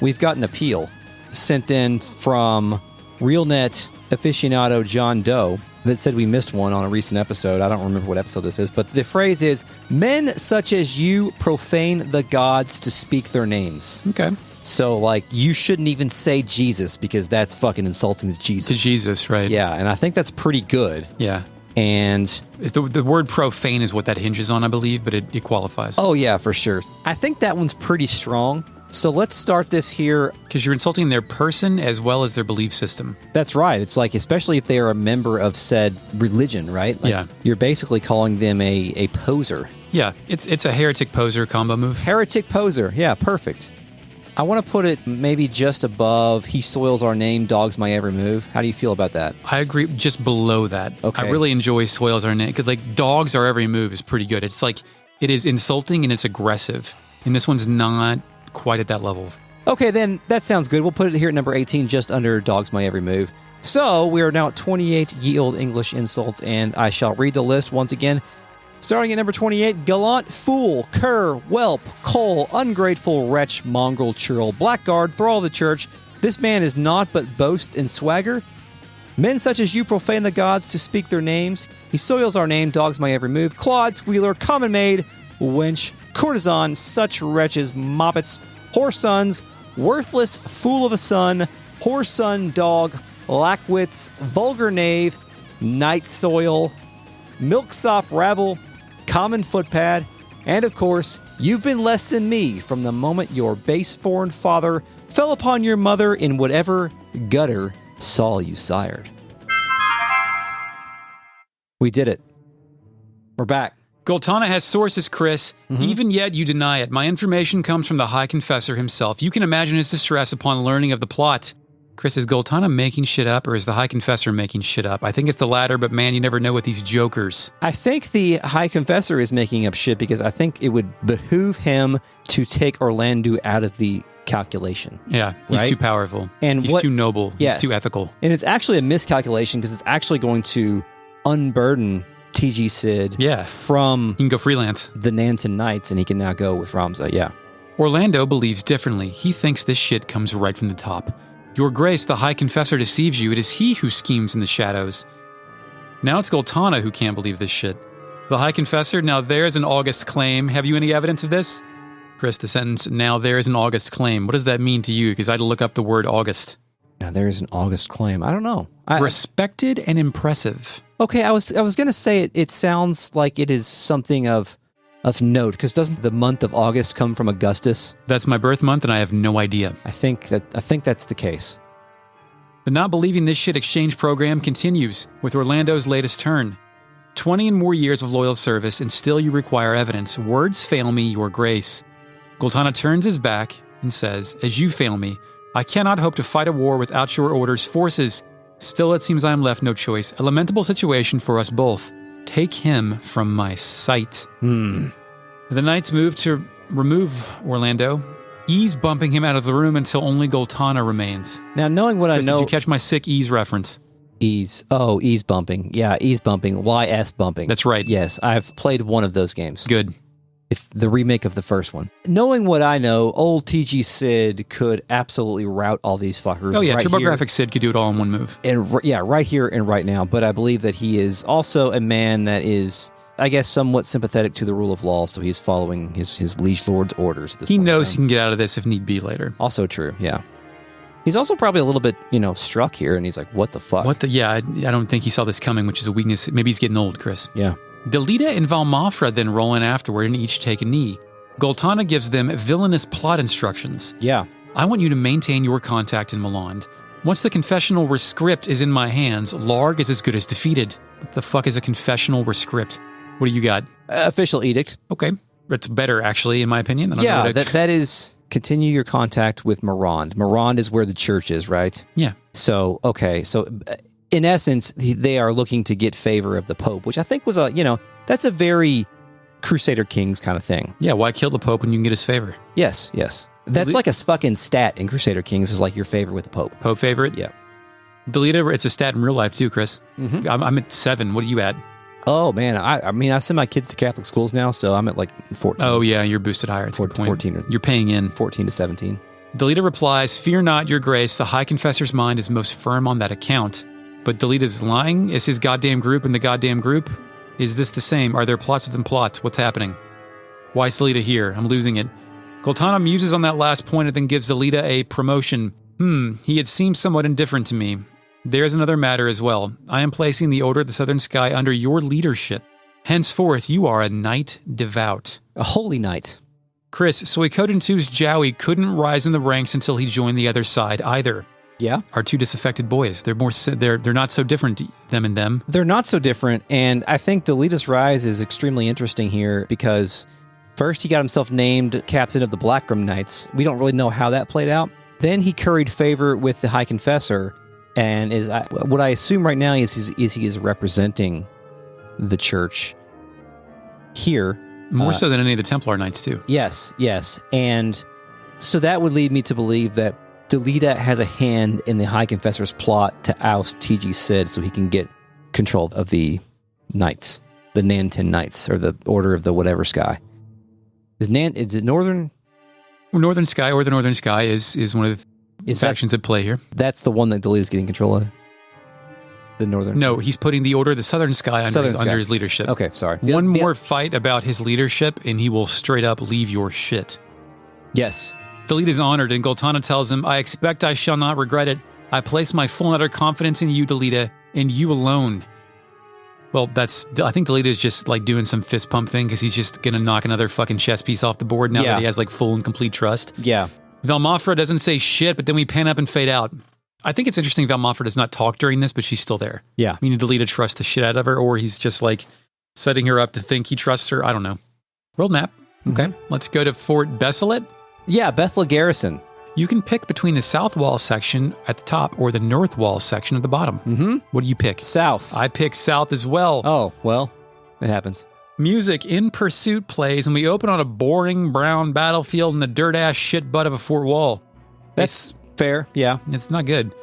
we've got an appeal sent in from RealNet aficionado John Doe that said we missed one on a recent episode. I don't remember what episode this is, but the phrase is, men such as you profane the gods to speak their names. Okay. So, like, you shouldn't even say Jesus because that's fucking insulting to Jesus. To Jesus, right. Yeah, and I think that's pretty good. Yeah. And the word profane is what that hinges on, I believe, but it qualifies. Oh, yeah, for sure. I think that one's pretty strong. So let's start this here. Because you're insulting their person as well as their belief system. That's right. It's like, especially if they are a member of said religion, right? Like, yeah. You're basically calling them a poser. Yeah, it's a heretic poser combo move. Heretic poser. Yeah, perfect. I want to put it maybe just above, he soils our name, dogs my every move. How do you feel about that? I agree, just below that. Okay. I really enjoy soils our name, because like dogs our every move is pretty good. It's like, it is insulting and it's aggressive. And this one's not quite at that level. Okay, then that sounds good. We'll put it here at number 18, just under dogs my every move. So we are now at 28 ye olde English insults, and I shall read the list once again. Starting at number 28, gallant, fool, cur, whelp, coal, ungrateful, wretch, mongrel, churl, blackguard, thrall of the church. This man is naught but boast and swagger. Men such as you profane the gods to speak their names. He soils our name, dogs my every move. Clod, squealer, common maid, wench, courtesan, such wretches, moppets, whore sons, worthless fool of a son, whore son dog, lackwits, vulgar knave, night soil, milksop rabble, common footpad, and of course, you've been less than me from the moment your base-born father fell upon your mother in whatever gutter saw you sired. We did it. We're back. Goltana has sources, Chris. Even yet, you deny it. My information comes from the High Confessor himself. You can imagine his distress upon learning of the plot. Chris, is Goltana making shit up, or is the High Confessor making shit up? I think it's the latter, but man, you never know with these jokers. I think the High Confessor is making up shit because I think it would behoove him to take Orlandeau out of the calculation. Yeah, he's right? too powerful. And he's too noble. Yes. He's too ethical. And it's actually a miscalculation because it's actually going to unburden TG Sid from he can go freelance. The Nanton Knights, and he can now go with Ramza. Yeah. Orlandeau believes differently. He thinks this shit comes right from the top. Your Grace, the High Confessor deceives you. It is he who schemes in the shadows. Now it's Goltana who can't believe this shit. The High Confessor, now there's an August claim. Have you any evidence of this? Chris, the sentence, now there's an August claim. What does that mean to you? Because I had to look up the word August. Now there's an August claim. I don't know. Respected and impressive. Okay, I was going to say it sounds like it is something of note, because doesn't the month of August come from Augustus? That's my birth month, and I have no idea. I think that's the case. The not believing this shit exchange program continues with Orlandeau's latest turn. 20 and more years of loyal service, and still you require evidence. Words fail me, Your Grace. Goltana turns his back and says, as you fail me, I cannot hope to fight a war without your order's forces. Still, it seems I am left no choice. A lamentable situation for us both. Take him from my sight. The knights move to remove Orlandeau, ease bumping him out of the room until only Goltana remains. Now, knowing what Chris, I know... Did you catch my sick ease reference? Ease bumping. Yeah, ease bumping. YS bumping. That's right. Yes, I've played one of those games. Good. The remake of the first one. Knowing what I know, old TG Sid could absolutely route all these fuckers. Oh yeah, right TurboGrafx Sid could do it all in one move. And right here and right now. But I believe that he is also a man that is, I guess, somewhat sympathetic to the rule of law, so he's following his liege lord's orders. At this he point knows he can get out of this if need be later. Also true, yeah. He's also probably a little bit, struck here, and he's like, what the fuck? Yeah, I don't think he saw this coming, which is a weakness. Maybe he's getting old, Chris. Yeah. Delita and Valmafra then roll in afterward and each take a knee. Goltana gives them villainous plot instructions. Yeah. I want you to maintain your contact in Milan. Once the confessional rescript is in my hands, Larg is as good as defeated. What the fuck is a confessional rescript? What do you got? Official edict. Okay. That's better, actually, in my opinion. That is... Continue your contact with Mirand. Mirand is where the church is, right? Yeah. So, okay. So, in essence, they are looking to get favor of the Pope, which I think was that's a very Crusader Kings kind of thing. Yeah, why kill the Pope when you can get his favor? Yes. That's like a fucking stat in Crusader Kings is like your favor with the Pope. Pope favorite? Yeah. Delita, it's a stat in real life too, Chris. Mm-hmm. I'm at 7. What are you at? Oh, man. I send my kids to Catholic schools now, so I'm at like 14. Oh, yeah, you're boosted higher. It's a good point. 14. You're paying in. 14 to 17. Delita replies, "Fear not, your grace. The High Confessor's mind is most firm on that account. But Delita's lying? Is his goddamn group in the goddamn group? Is this the same? Are there plots within plots? What's happening? Why is Delita here? I'm losing it." Goltana muses on that last point and then gives Delita a promotion. He had seemed somewhat indifferent to me. There's another matter as well. I am placing the Order of the Southern Sky under your leadership. Henceforth, you are a knight devout. A holy knight. Chris, Suikoden 2's Jowie couldn't rise in the ranks until he joined the other side either. Yeah. Our two disaffected boys. They're not so different, them and them. They're not so different, and I think Delita's rise is extremely interesting here because first he got himself named captain of the Blackgrim Knights. We don't really know how that played out. Then he curried favor with the High Confessor, and what I assume right now is he is representing the church here. More so than any of the Templar Knights, too. Yes. And so that would lead me to believe that Delita has a hand in the High Confessor's plot to oust TG Sid so he can get control of the Knights, the Nantin Knights, or the Order of the whatever sky. Is it Northern? Northern Sky, or the Northern Sky is one of the factions at play here. That's the one that Delita's getting control of? The Northern? No, he's putting the Order of the Southern Sky under his leadership. Okay, sorry. One more fight about his leadership, and he will straight up leave your shit. Yes. Delita is honored, and Goltana tells him, "I expect I shall not regret it. I place my full and utter confidence in you, Delita, and you alone." Well, I think Delita is just like doing some fist pump thing because he's just going to knock another fucking chess piece off the board now that he has like full and complete trust. Yeah. Valmafra doesn't say shit, but then we pan up and fade out. I think it's interesting Valmafra does not talk during this, but she's still there. Yeah. I mean, Delita trusts the shit out of her, or he's just like setting her up to think he trusts her. I don't know. World map. Okay. Let's go to Fort Besselat. Yeah, Bethla Garrison. You can pick between the south wall section at the top or the north wall section at the bottom. Mm-hmm. What do you pick? South. I pick south as well. Oh, well, it happens. Music In Pursuit plays, and we open on a boring brown battlefield in the dirt-ass shit butt of a fort wall. That's fair, yeah. It's not good.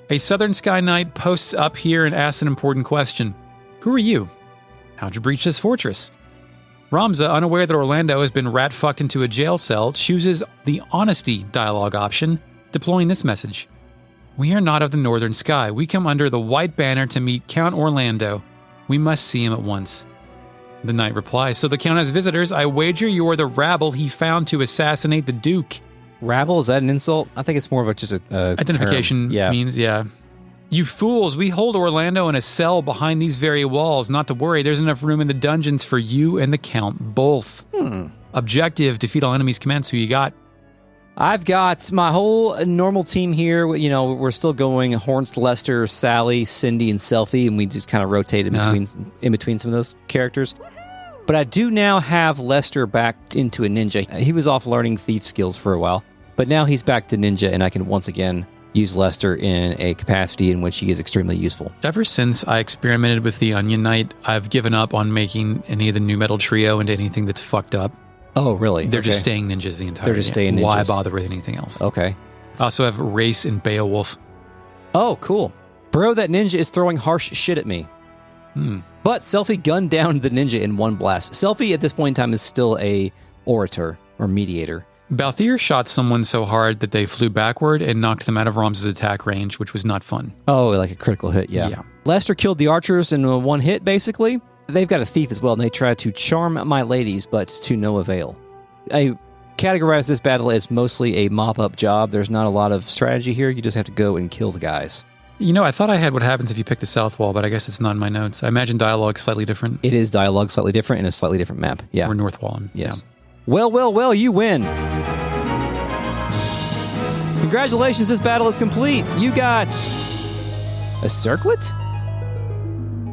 A Southern Sky Knight posts up here and asks an important question. Who are you? How'd you breach this fortress? Ramza, unaware that Orlandeau has been rat-fucked into a jail cell, chooses the honesty dialogue option, deploying this message. We are not of the Northern Sky. We come under the white banner to meet Count Orlandeau. We must see him at once. The knight replies, so the Count has visitors. I wager you are the rabble he found to assassinate the Duke. Rabble, is that an insult? I think it's more of just a identification term. Means, yeah. You fools, we hold Orlandeau in a cell behind these very walls. Not to worry, there's enough room in the dungeons for you and the Count both. Objective, defeat all enemies commence. Who you got? I've got my whole normal team here. You know, we're still going Horns, Lester, Sally, Cindy, and Selfie, and we just kind of rotate in between some of those characters. But I do now have Lester back into a ninja. He was off learning thief skills for a while, but now he's back to ninja, and I can once again use Lester in a capacity in which he is extremely useful. Ever since I experimented with the Onion Knight, I've given up on making any of the new metal trio into anything that's fucked up. Oh, really? They're just staying ninjas the entire They're just staying ninjas. Why bother with anything else? Okay. I also have Race and Beowulf. Oh, cool. Bro, that ninja is throwing harsh shit at me. But Selfie gunned down the ninja in one blast. Selfie at this point in time is still a orator or mediator. Balthier shot someone so hard that they flew backward and knocked them out of Ram's attack range, which was not fun. Oh, like a critical hit, yeah. Lester killed the archers in one hit, basically. They've got a thief as well, and they try to charm my ladies, but to no avail. I categorize this battle as mostly a mop-up job. There's not a lot of strategy here. You just have to go and kill the guys. You know, I thought I had what happens if you pick the south wall, but I guess it's not in my notes. I imagine dialogue slightly different. It is dialogue slightly different and a slightly different map. Yeah. Or north wall. Yes. Yeah. Well, you win. Congratulations, this battle is complete. You got a circlet?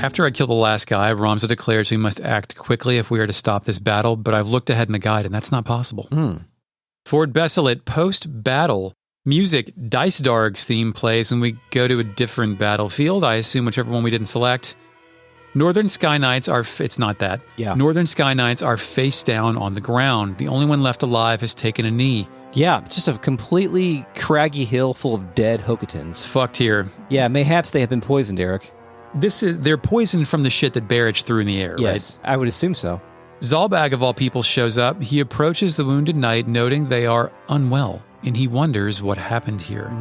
After I kill the last guy, Ramza declares we must act quickly if we are to stop this battle, but I've looked ahead in the guide and that's not possible. Fort Besselat, post-battle, music, Dycedarg's theme plays when we go to a different battlefield. I assume whichever one we didn't select. Northern Sky Knights are... It's not that. Yeah. Northern Sky Knights are face down on the ground. The only one left alive has taken a knee. Yeah, it's just a completely craggy hill full of dead Hokatans. It's fucked here. Yeah, mayhaps they have been poisoned, Eric. They're poisoned from the shit that Barrage threw in the air, yes, right? I would assume so. Zalbag, of all people, shows up. He approaches the wounded knight, noting they are unwell, and he wonders what happened here.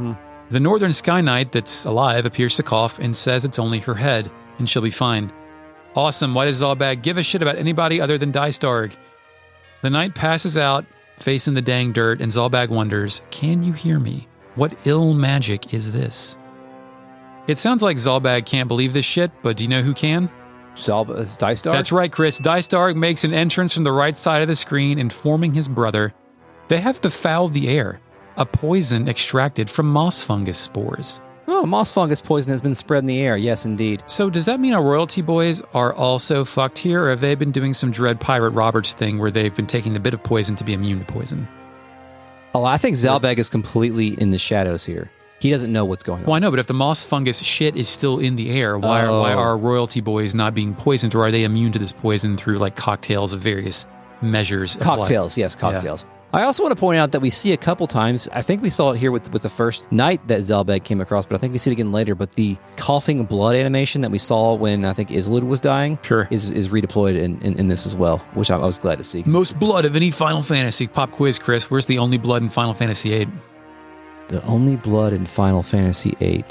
The Northern Sky Knight that's alive appears to cough and says it's only her head, and she'll be fine. Awesome, why does Zalbag give a shit about anybody other than Dycedarg? The knight passes out, facing the dang dirt, and Zalbag wonders, can you hear me? What ill magic is this? It sounds like Zalbag can't believe this shit, but do you know who can? Dycedarg? That's right, Chris. Dycedarg makes an entrance from the right side of the screen, informing his brother they have befouled the air. A poison extracted from moss fungus spores. Oh, moss fungus poison has been spread in the air. Yes, indeed. So does that mean our royalty boys are also fucked here, or have they been doing some Dread Pirate Roberts thing where they've been taking a bit of poison to be immune to poison? Oh, I think Zalbag is completely in the shadows here. He doesn't know what's going on. Well, I know, but if the moss fungus shit is still in the air, why are royalty boys not being poisoned, or are they immune to this poison through like cocktails of various measures? Cocktails, yes, cocktails. Yeah. I also want to point out that we see a couple times, I think we saw it here with the first night that Zalbag came across, but I think we see it again later, but the coughing blood animation that we saw when I think Islud was dying is redeployed in this as well, which I was glad to see. Most blood of any Final Fantasy. Pop quiz, Chris. Where's the only blood in Final Fantasy VIII? The only blood in Final Fantasy VIII.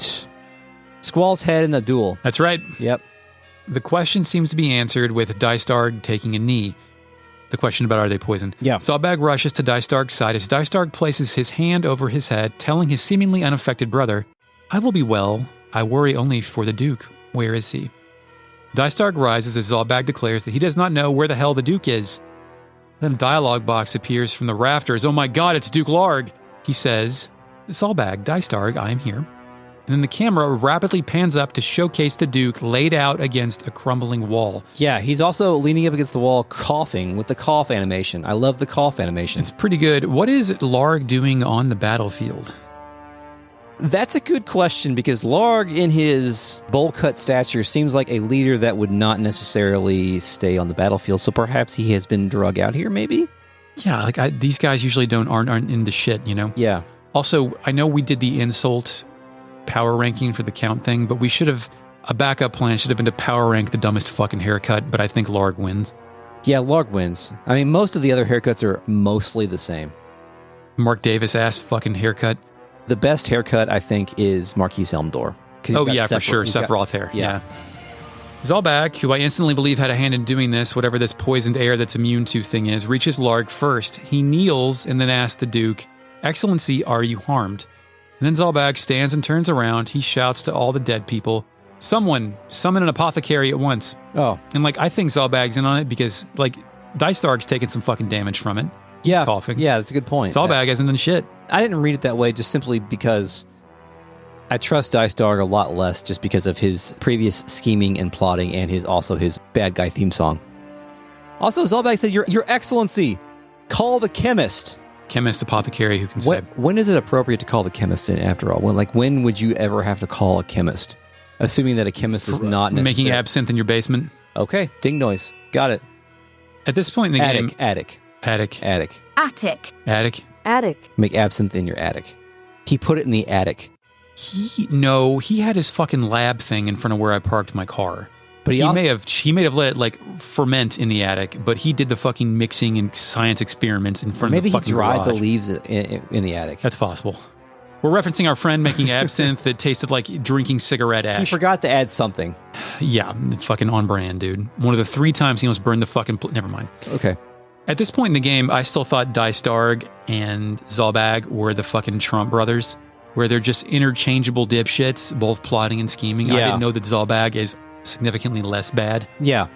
Squall's head in the duel. That's right. Yep. The question seems to be answered with Dycedarg taking a knee. The question about are they poisoned? Yeah. Zalbag rushes to Dycedarg's side as Dycedarg places his hand over his head, telling his seemingly unaffected brother, I will be well. I worry only for the Duke. Where is he? Dycedarg rises as Zalbag declares that he does not know where the hell the Duke is. Then a dialogue box appears from the rafters. Oh my god, it's Duke Larg. He says, Zalbag, Dycedarg, I am here. And then the camera rapidly pans up to showcase the Duke laid out against a crumbling wall. Yeah, he's also leaning up against the wall, coughing with the cough animation. I love the cough animation. It's pretty good. What is Larg doing on the battlefield? That's a good question, because Larg, in his bowl-cut stature, seems like a leader that would not necessarily stay on the battlefield, so perhaps he has been drug out here, maybe? Yeah, like these guys usually aren't in the shit, you know? Yeah. Also, I know we did the insult power ranking for the count thing, but we should have, a backup plan should have been to power rank the dumbest fucking haircut, but I think Larg wins. Yeah, Larg wins. I mean, most of the other haircuts are mostly the same. Mark Davis ass fucking haircut. The best haircut, I think, is Marquis Elmdor. Oh yeah, for sure. Sephiroth hair. Yeah. Zalbag, who I instantly believe had a hand in doing this, whatever this poisoned air that's immune to thing is, reaches Larg first. He kneels and then asks the Duke, Excellency, are you harmed? And then Zalbag stands and turns around. He shouts to all the dead people, someone, summon an apothecary at once. Oh. And I think Zalbag's in on it because, Dycedarg's taking some fucking damage from it. He's coughing. Yeah, that's a good point. Zalbag hasn't done shit. I didn't read it that way just simply because I trust Dycedarg a lot less just because of his previous scheming and plotting and his bad guy theme song. Also, Zalbag said, Your Excellency, call the chemist. Chemist, apothecary, who can say. When is it appropriate to call the chemist in, after all? When would you ever have to call a chemist? Assuming that a chemist is not necessary. Making absinthe in your basement. Okay, ding noise. Got it. At this point in the game... Attic. Attic. Attic. Attic. Make absinthe in your attic. He put it in the attic. He had his fucking lab thing in front of where I parked my car. But he may have let it like ferment in the attic, but he did the fucking mixing and science experiments in front of the fucking garage. Maybe he dried the leaves in the attic. That's possible. We're referencing our friend making absinthe that tasted like drinking cigarette ash. He forgot to add something. Yeah, fucking on brand, dude. One of the 3 times he almost burned the fucking... Never mind. Okay. At this point in the game, I still thought Dycedarg and Zalbag were the fucking Trump brothers, where they're just interchangeable dipshits, both plotting and scheming. Yeah. I didn't know that Zalbag is significantly less bad. Yeah.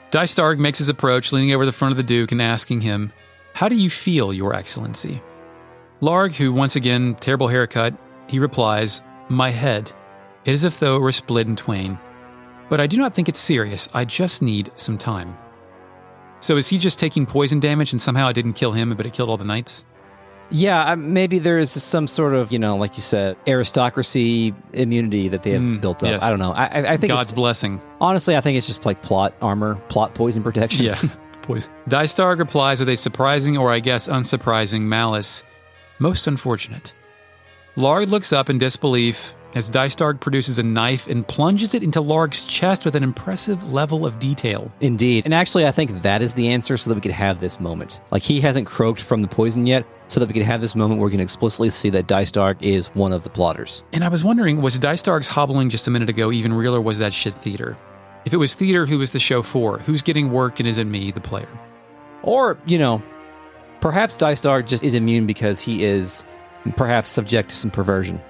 Dycedarg makes his approach, leaning over the front of the Duke and asking him, "How do you feel, Your Excellency?" Larg, who once again, terrible haircut, he replies, "My head. It is as though it were split in twain. But I do not think it's serious. I just need some time." So is he just taking poison damage and somehow it didn't kill him, but it killed all the knights? Yeah, maybe there is some sort of, like you said, aristocracy immunity that they have built up. Yes. I don't know. I think God's blessing. Honestly, I think it's just like plot armor, plot poison protection. Yeah, poison. Dycedarg replies with a surprising, or I guess unsurprising, malice. "Most unfortunate." Larg looks up in disbelief as Dycedarg produces a knife and plunges it into Larg's chest with an impressive level of detail. Indeed. And actually, I think that is the answer so that we could have this moment. Like, he hasn't croaked from the poison yet, so that we could have this moment where we can explicitly see that Dycedarg is one of the plotters. And I was wondering, was Dycedarg's hobbling just a minute ago even real, or was that shit theater? If it was theater, who was the show for? Who's getting worked, and is it me, the player? Or, perhaps Dycedarg just is immune because he is perhaps subject to some perversion.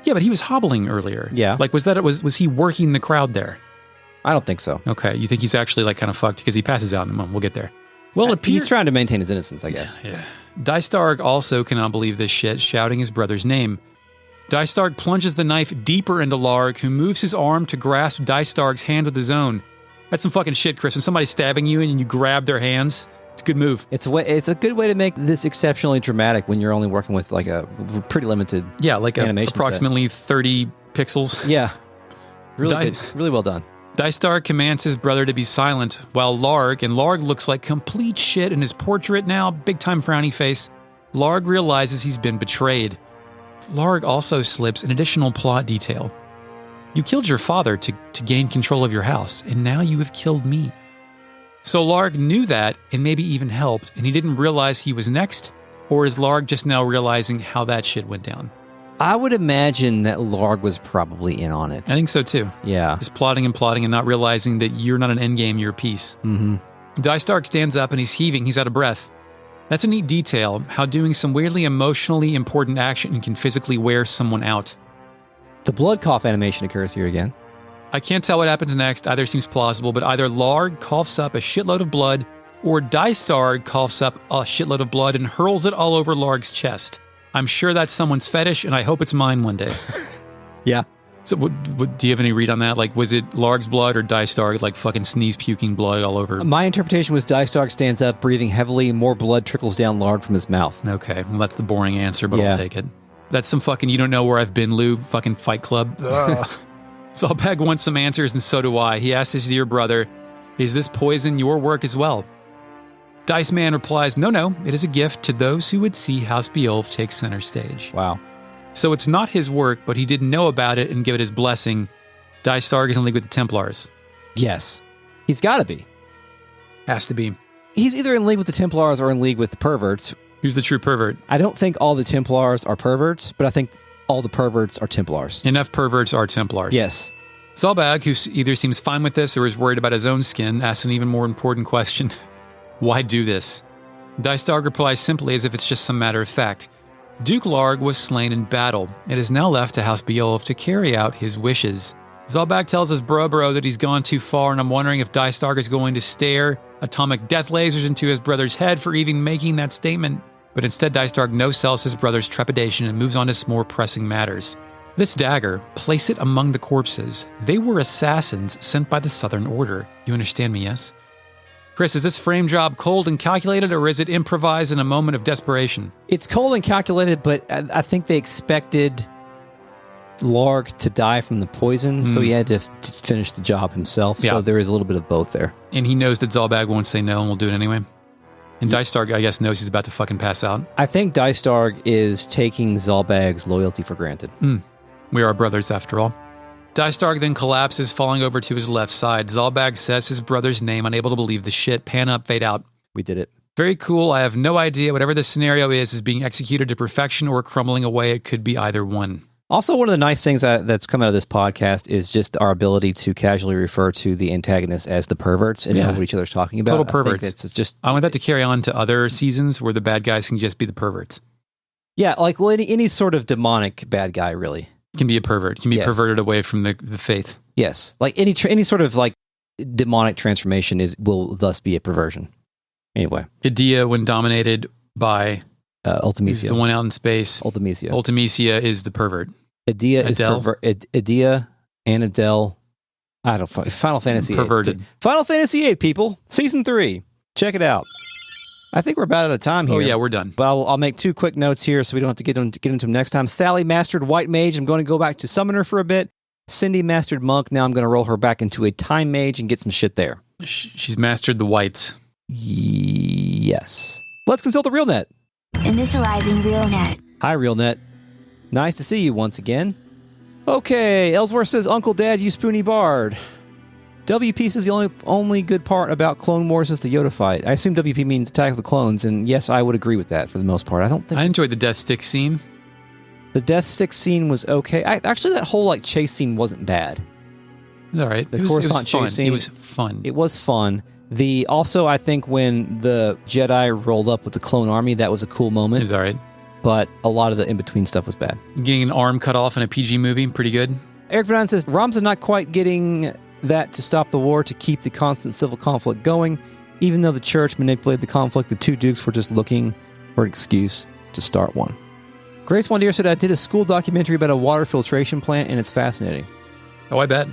Yeah, but he was hobbling earlier. Yeah. Like, was he working the crowd there? I don't think so. Okay, you think he's actually like kind of fucked because he passes out in a moment. We'll get there. Well, he's trying to maintain his innocence, I guess. Yeah. Dycedarg also cannot believe this shit, shouting his brother's name. Dycedarg plunges the knife deeper into Larg, who moves his arm to grasp Dycedarg's hand with his own. That's some fucking shit, Chris. When somebody's stabbing you and you grab their hands, it's a good move. It's a good way to make this exceptionally dramatic when you're only working with like a pretty limited animation approximately 30 pixels. Yeah. Really good. Really well done. Dycedarg commands his brother to be silent, while Larg looks like complete shit in his portrait now, big-time frowny face. Larg realizes he's been betrayed. Larg also slips an additional plot detail. You killed your father to gain control of your house, and now you have killed me. So Larg knew that, and maybe even helped, and he didn't realize he was next, or is Larg just now realizing how that shit went down? I would imagine that Larg was probably in on it. I think so too. Yeah. Just plotting and not realizing that you're not an endgame, you're a piece. Mm-hmm. Dycedarg stands up and he's heaving, he's out of breath. That's a neat detail, how doing some weirdly emotionally important action can physically wear someone out. The blood cough animation occurs here again. I can't tell what happens next, either seems plausible, but either Larg coughs up a shitload of blood, or Dycedarg coughs up a shitload of blood and hurls it all over Larg's chest. I'm sure that's someone's fetish, and I hope it's mine one day. Yeah. So do you have any read on that? Like, was it Larg's blood or Dycedarg, like fucking sneeze puking blood all over? My interpretation was Dycedarg stands up, breathing heavily, more blood trickles down Larg from his mouth. Okay, well, that's the boring answer, but I'll take it. That's some fucking you don't know where I've been, Lou, fucking Fight Club. Zalbag wants some answers, and so do I. He asks his dear brother, "Is this poison your work as well?" Dice Man replies, No, it is a gift to those who would see House Beowulf take center stage. Wow. So it's not his work, but he didn't know about it and give it his blessing. Dycedarg is in league with the Templars. Yes. He's got to be. Has to be. He's either in league with the Templars or in league with the perverts. Who's the true pervert? I don't think all the Templars are perverts, but I think all the perverts are Templars. Enough perverts are Templars. Yes. Zalbag, who either seems fine with this or is worried about his own skin, asks an even more important question. Why do this? Dycedarg replies simply as if it's just some matter of fact. Duke Larg was slain in battle. It is now left to House Beowulf to carry out his wishes. Zalbag tells his bro that he's gone too far, and I'm wondering if Dycedarg is going to stare atomic death lasers into his brother's head for even making that statement. But instead, Dycedarg no-sells his brother's trepidation and moves on to some more pressing matters. This dagger, place it among the corpses. They were assassins sent by the Southern Order. You understand me, yes? Chris, is this frame job cold and calculated, or is it improvised in a moment of desperation? It's cold and calculated, but I think they expected Larg to die from the poison, so he had to finish the job himself. Yeah. So there is a little bit of both there. And he knows that Zalbag won't say no and will do it anyway. And Dycedarg, I guess, knows he's about to fucking pass out. I think Dycedarg is taking Zalbag's loyalty for granted. We are brothers after all. Dycedarg then collapses, falling over to his left side. Zalbag says his brother's name, unable to believe the shit. Pan up, fade out. We did it. Very cool. I have no idea. Whatever the scenario is being executed to perfection or crumbling away. It could be either one. Also, one of the nice things that's come out of this podcast is just our ability to casually refer to the antagonists as the perverts and know what each other's talking about. Total perverts. It's just, I want that to carry on to other seasons where the bad guys can just be the perverts. Yeah, like any sort of demonic bad guy, really. Can be a pervert. Can be perverted away from the faith. Yes, like any sort of like demonic transformation will thus be a perversion. Anyway, Idea, when dominated by Ultimecia, the one out in space. Ultimecia. Ultimecia is the pervert. Idea is Idea and Adele. I don't know. Final Fantasy perverted. VIII. Final Fantasy VIII, people. Season 3. Check it out. I think we're about out of time here. Oh, yeah, we're done. But I'll make 2 quick notes here so we don't have to get into them next time. Sally mastered White Mage. I'm going to go back to Summoner for a bit. Cindy mastered Monk. Now I'm going to roll her back into a Time Mage and get some shit there. She's mastered the whites. Yes. Let's consult the RealNet. Initializing RealNet. Hi, RealNet. Nice to see you once again. Okay, Ellsworth says, Uncle Dad, you spoony bard. WP says the only good part about Clone Wars is the Yoda fight. I assume WP means Attack of the Clones, and yes, I would agree with that for the most part. I enjoyed the Death Stick scene. The Death Stick scene was okay. Actually, that whole chase scene wasn't bad. It was all right. The Coruscant chase scene. It was fun. It was fun. Also, I think when the Jedi rolled up with the clone army, that was a cool moment. It was all right. But a lot of the in-between stuff was bad. Getting an arm cut off in a PG movie, pretty good. Eric Verdon says, Ramza not quite getting that to stop the war, to keep the constant civil conflict going. Even though the church manipulated the conflict, the two dukes were just looking for an excuse to start one. Grace Wandier said, I did a school documentary about a water filtration plant, and it's fascinating. Oh, I bet.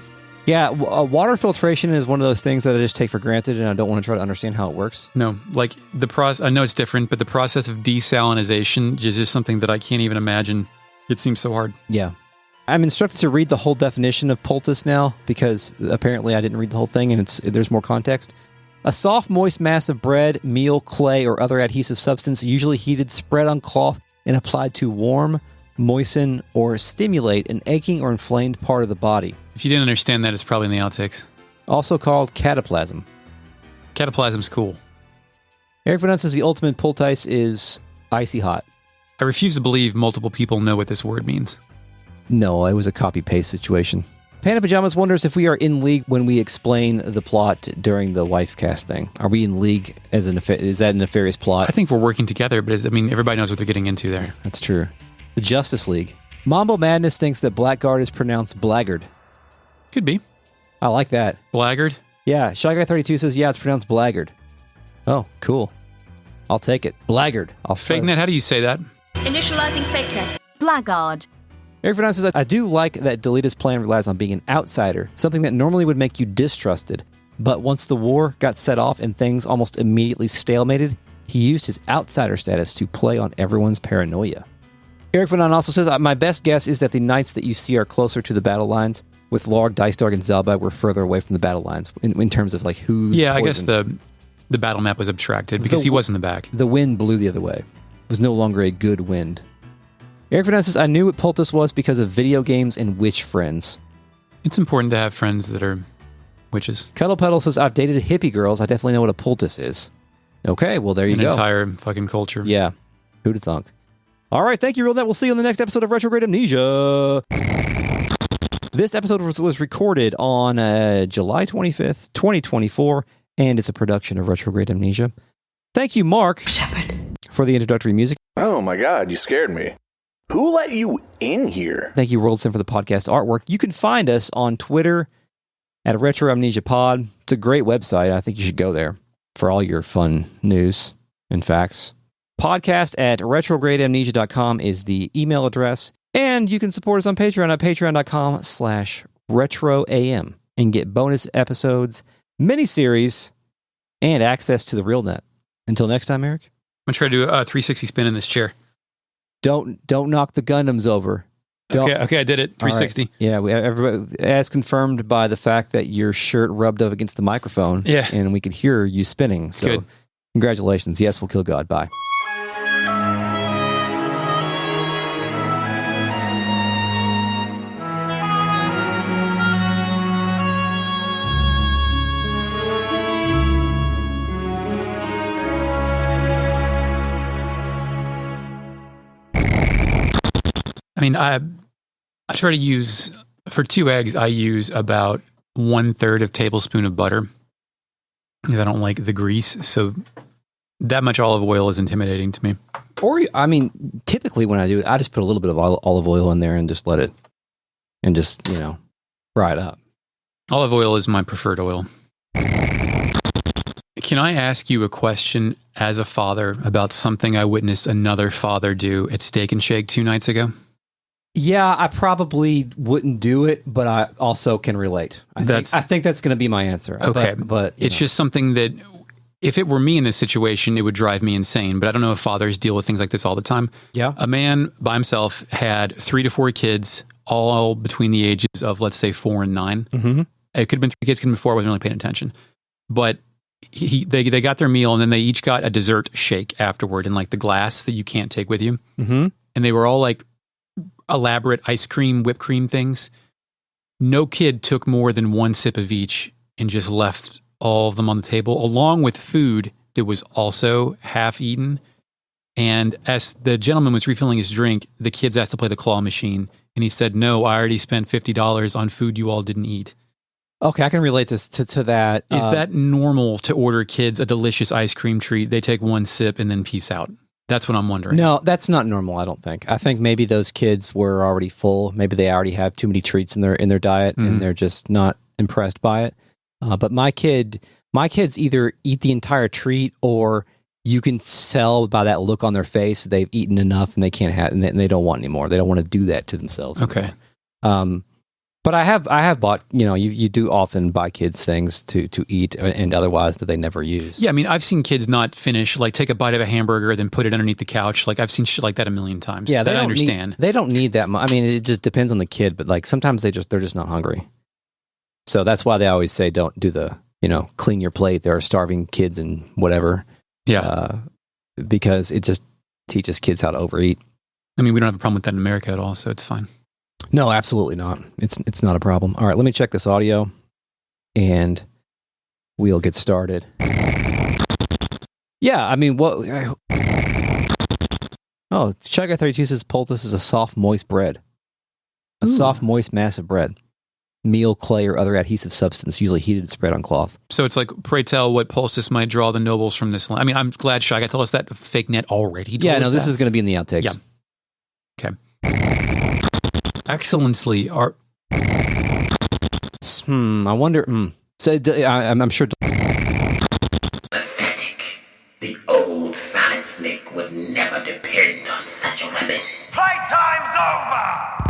Yeah, water filtration is one of those things that I just take for granted, and I don't want to try to understand how it works. No, like the process, I know it's different, but the process of desalinization is just something that I can't even imagine. It seems so hard. Yeah. I'm instructed to read the whole definition of poultice now, because apparently I didn't read the whole thing, and there's more context. A soft, moist mass of bread, meal, clay, or other adhesive substance, usually heated, spread on cloth, and applied to warm, moisten, or stimulate an aching or inflamed part of the body. If you didn't understand that, it's probably in the outtakes. Also called cataplasm. Cataplasm's cool. Eric Van says the ultimate poultice is icy hot. I refuse to believe multiple people know what this word means. No, it was a copy-paste situation. Panda Pajamas wonders if we are in league when we explain the plot during the wife cast thing. Are we in league as is that a nefarious plot? I think we're working together, but everybody knows what they're getting into there. That's true. The Justice League. Mambo Madness thinks that Blackguard is pronounced Blackguard. Could be. I like that. Blackguard? Yeah. Shy Guy 32 says, yeah, it's pronounced Blackguard. Oh, cool. I'll take it. Blackguard. FakeNet, how do you say that? Initializing FakeNet. Blackguard. Eric Fernandez says, I do like that Delita's plan relies on being an outsider, something that normally would make you distrusted. But once the war got set off and things almost immediately stalemated, he used his outsider status to play on everyone's paranoia. Eric Fernandez also says, my best guess is that the knights that you see are closer to the battle lines, with Larg, Dycedarg, and Zalbag were further away from the battle lines in terms of who's Yeah, poisoned. I guess the battle map was abstracted because he was in the back. The wind blew the other way. It was no longer a good wind. Eric Fernandez says, I knew what poultice was because of video games and witch friends. It's important to have friends that are witches. Cuddle Pedal says, I've dated hippie girls. I definitely know what a poultice is. Okay, well, there you go. An entire fucking culture. Yeah. Who'd have thunk? All right, thank you, RealNet. We'll see you on the next episode of Retrograde Amnesia. This episode was recorded on July 25th, 2024, and it's a production of Retrograde Amnesia. Thank you, Mark, for the introductory music. Oh my god, you scared me. Who let you in here? Thank you, Worldsim, for the podcast artwork. You can find us on Twitter at Retro Amnesia Pod. It's a great website. I think you should go there for all your fun news and facts. Podcast at retrogradeamnesia.com is the email address. And you can support us on Patreon at patreon.com/retroam and get bonus episodes, miniseries, and access to the RealNet. Until next time, Eric. I'm going to try to do a 360 spin in this chair. Don't knock the Gundams over. Okay, I did it. 360. Right. Yeah, everybody, as confirmed by the fact that your shirt rubbed up against the microphone. Yeah. And we could hear you spinning. So good. Congratulations. Yes, we'll kill God. Bye. I mean, I try to use, for 2 eggs, I use about 1/3 of tablespoon of butter because I don't like the grease. So that much olive oil is intimidating to me. Or, I mean, typically when I do it, I just put a little bit of olive oil in there and just let it, and just, fry it up. Olive oil is my preferred oil. Can I ask you a question as a father about something I witnessed another father do at Steak and Shake 2 nights ago? Yeah, I probably wouldn't do it, but I also can relate. I think that's going to be my answer. Okay. But it's just something that, if it were me in this situation, it would drive me insane. But I don't know if fathers deal with things like this all the time. Yeah. A man by himself had 3 to 4 kids, all between the ages of, let's say, 4 and 9. Mm-hmm. It could have been 3 kids, could have been 4. I wasn't really paying attention. But they got their meal, and then they each got a dessert shake afterward in like the glass that you can't take with you. Mm-hmm. And they were all like elaborate ice cream, whipped cream things. No kid took more than 1 sip of each and just left all of them on the table, along with food that was also half eaten. And as the gentleman was refilling his drink, the kids asked to play the claw machine. And he said, "No, I already spent $50 on food you all didn't eat." Okay, I can relate to that. Is that normal to order kids a delicious ice cream treat? They take 1 sip and then peace out. That's what I'm wondering. No, that's not normal, I don't think. I think maybe those kids were already full. Maybe they already have too many treats in their diet, and they're just not impressed by it. But my kids either eat the entire treat, or you can tell by that look on their face they've eaten enough and they can't have, and they don't want any more. They don't want to do that to themselves. Okay. But I have bought, you do often buy kids things to eat and otherwise that they never use. Yeah, I mean, I've seen kids not finish, like take a bite of a hamburger, then put it underneath the couch. Like I've seen shit like that a million times. Yeah, that I understand. They don't need that much. I mean, it just depends on the kid, but like sometimes they're just not hungry. So that's why they always say don't do the, clean your plate. There are starving kids and whatever. Yeah. Because it just teaches kids how to overeat. I mean, we don't have a problem with that in America at all, so it's fine. No, absolutely not. It's not a problem. All right, let me check this audio, and we'll get started. Yeah, I mean, what? Oh, Chugga32 says poultice is a soft, moist bread. A soft, moist mass of bread. Meal, clay, or other adhesive substance, usually heated and spread on cloth. So it's like, pray tell what poultice might draw the nobles from this land. I mean, I'm glad Shagga told us that fake net already. Yeah, no, this is going to be in the outtakes. Yeah. Okay. Excellency are... I wonder... So, I'm sure... Pathetic. The old solid snake would never depend on such a weapon. Playtime's over!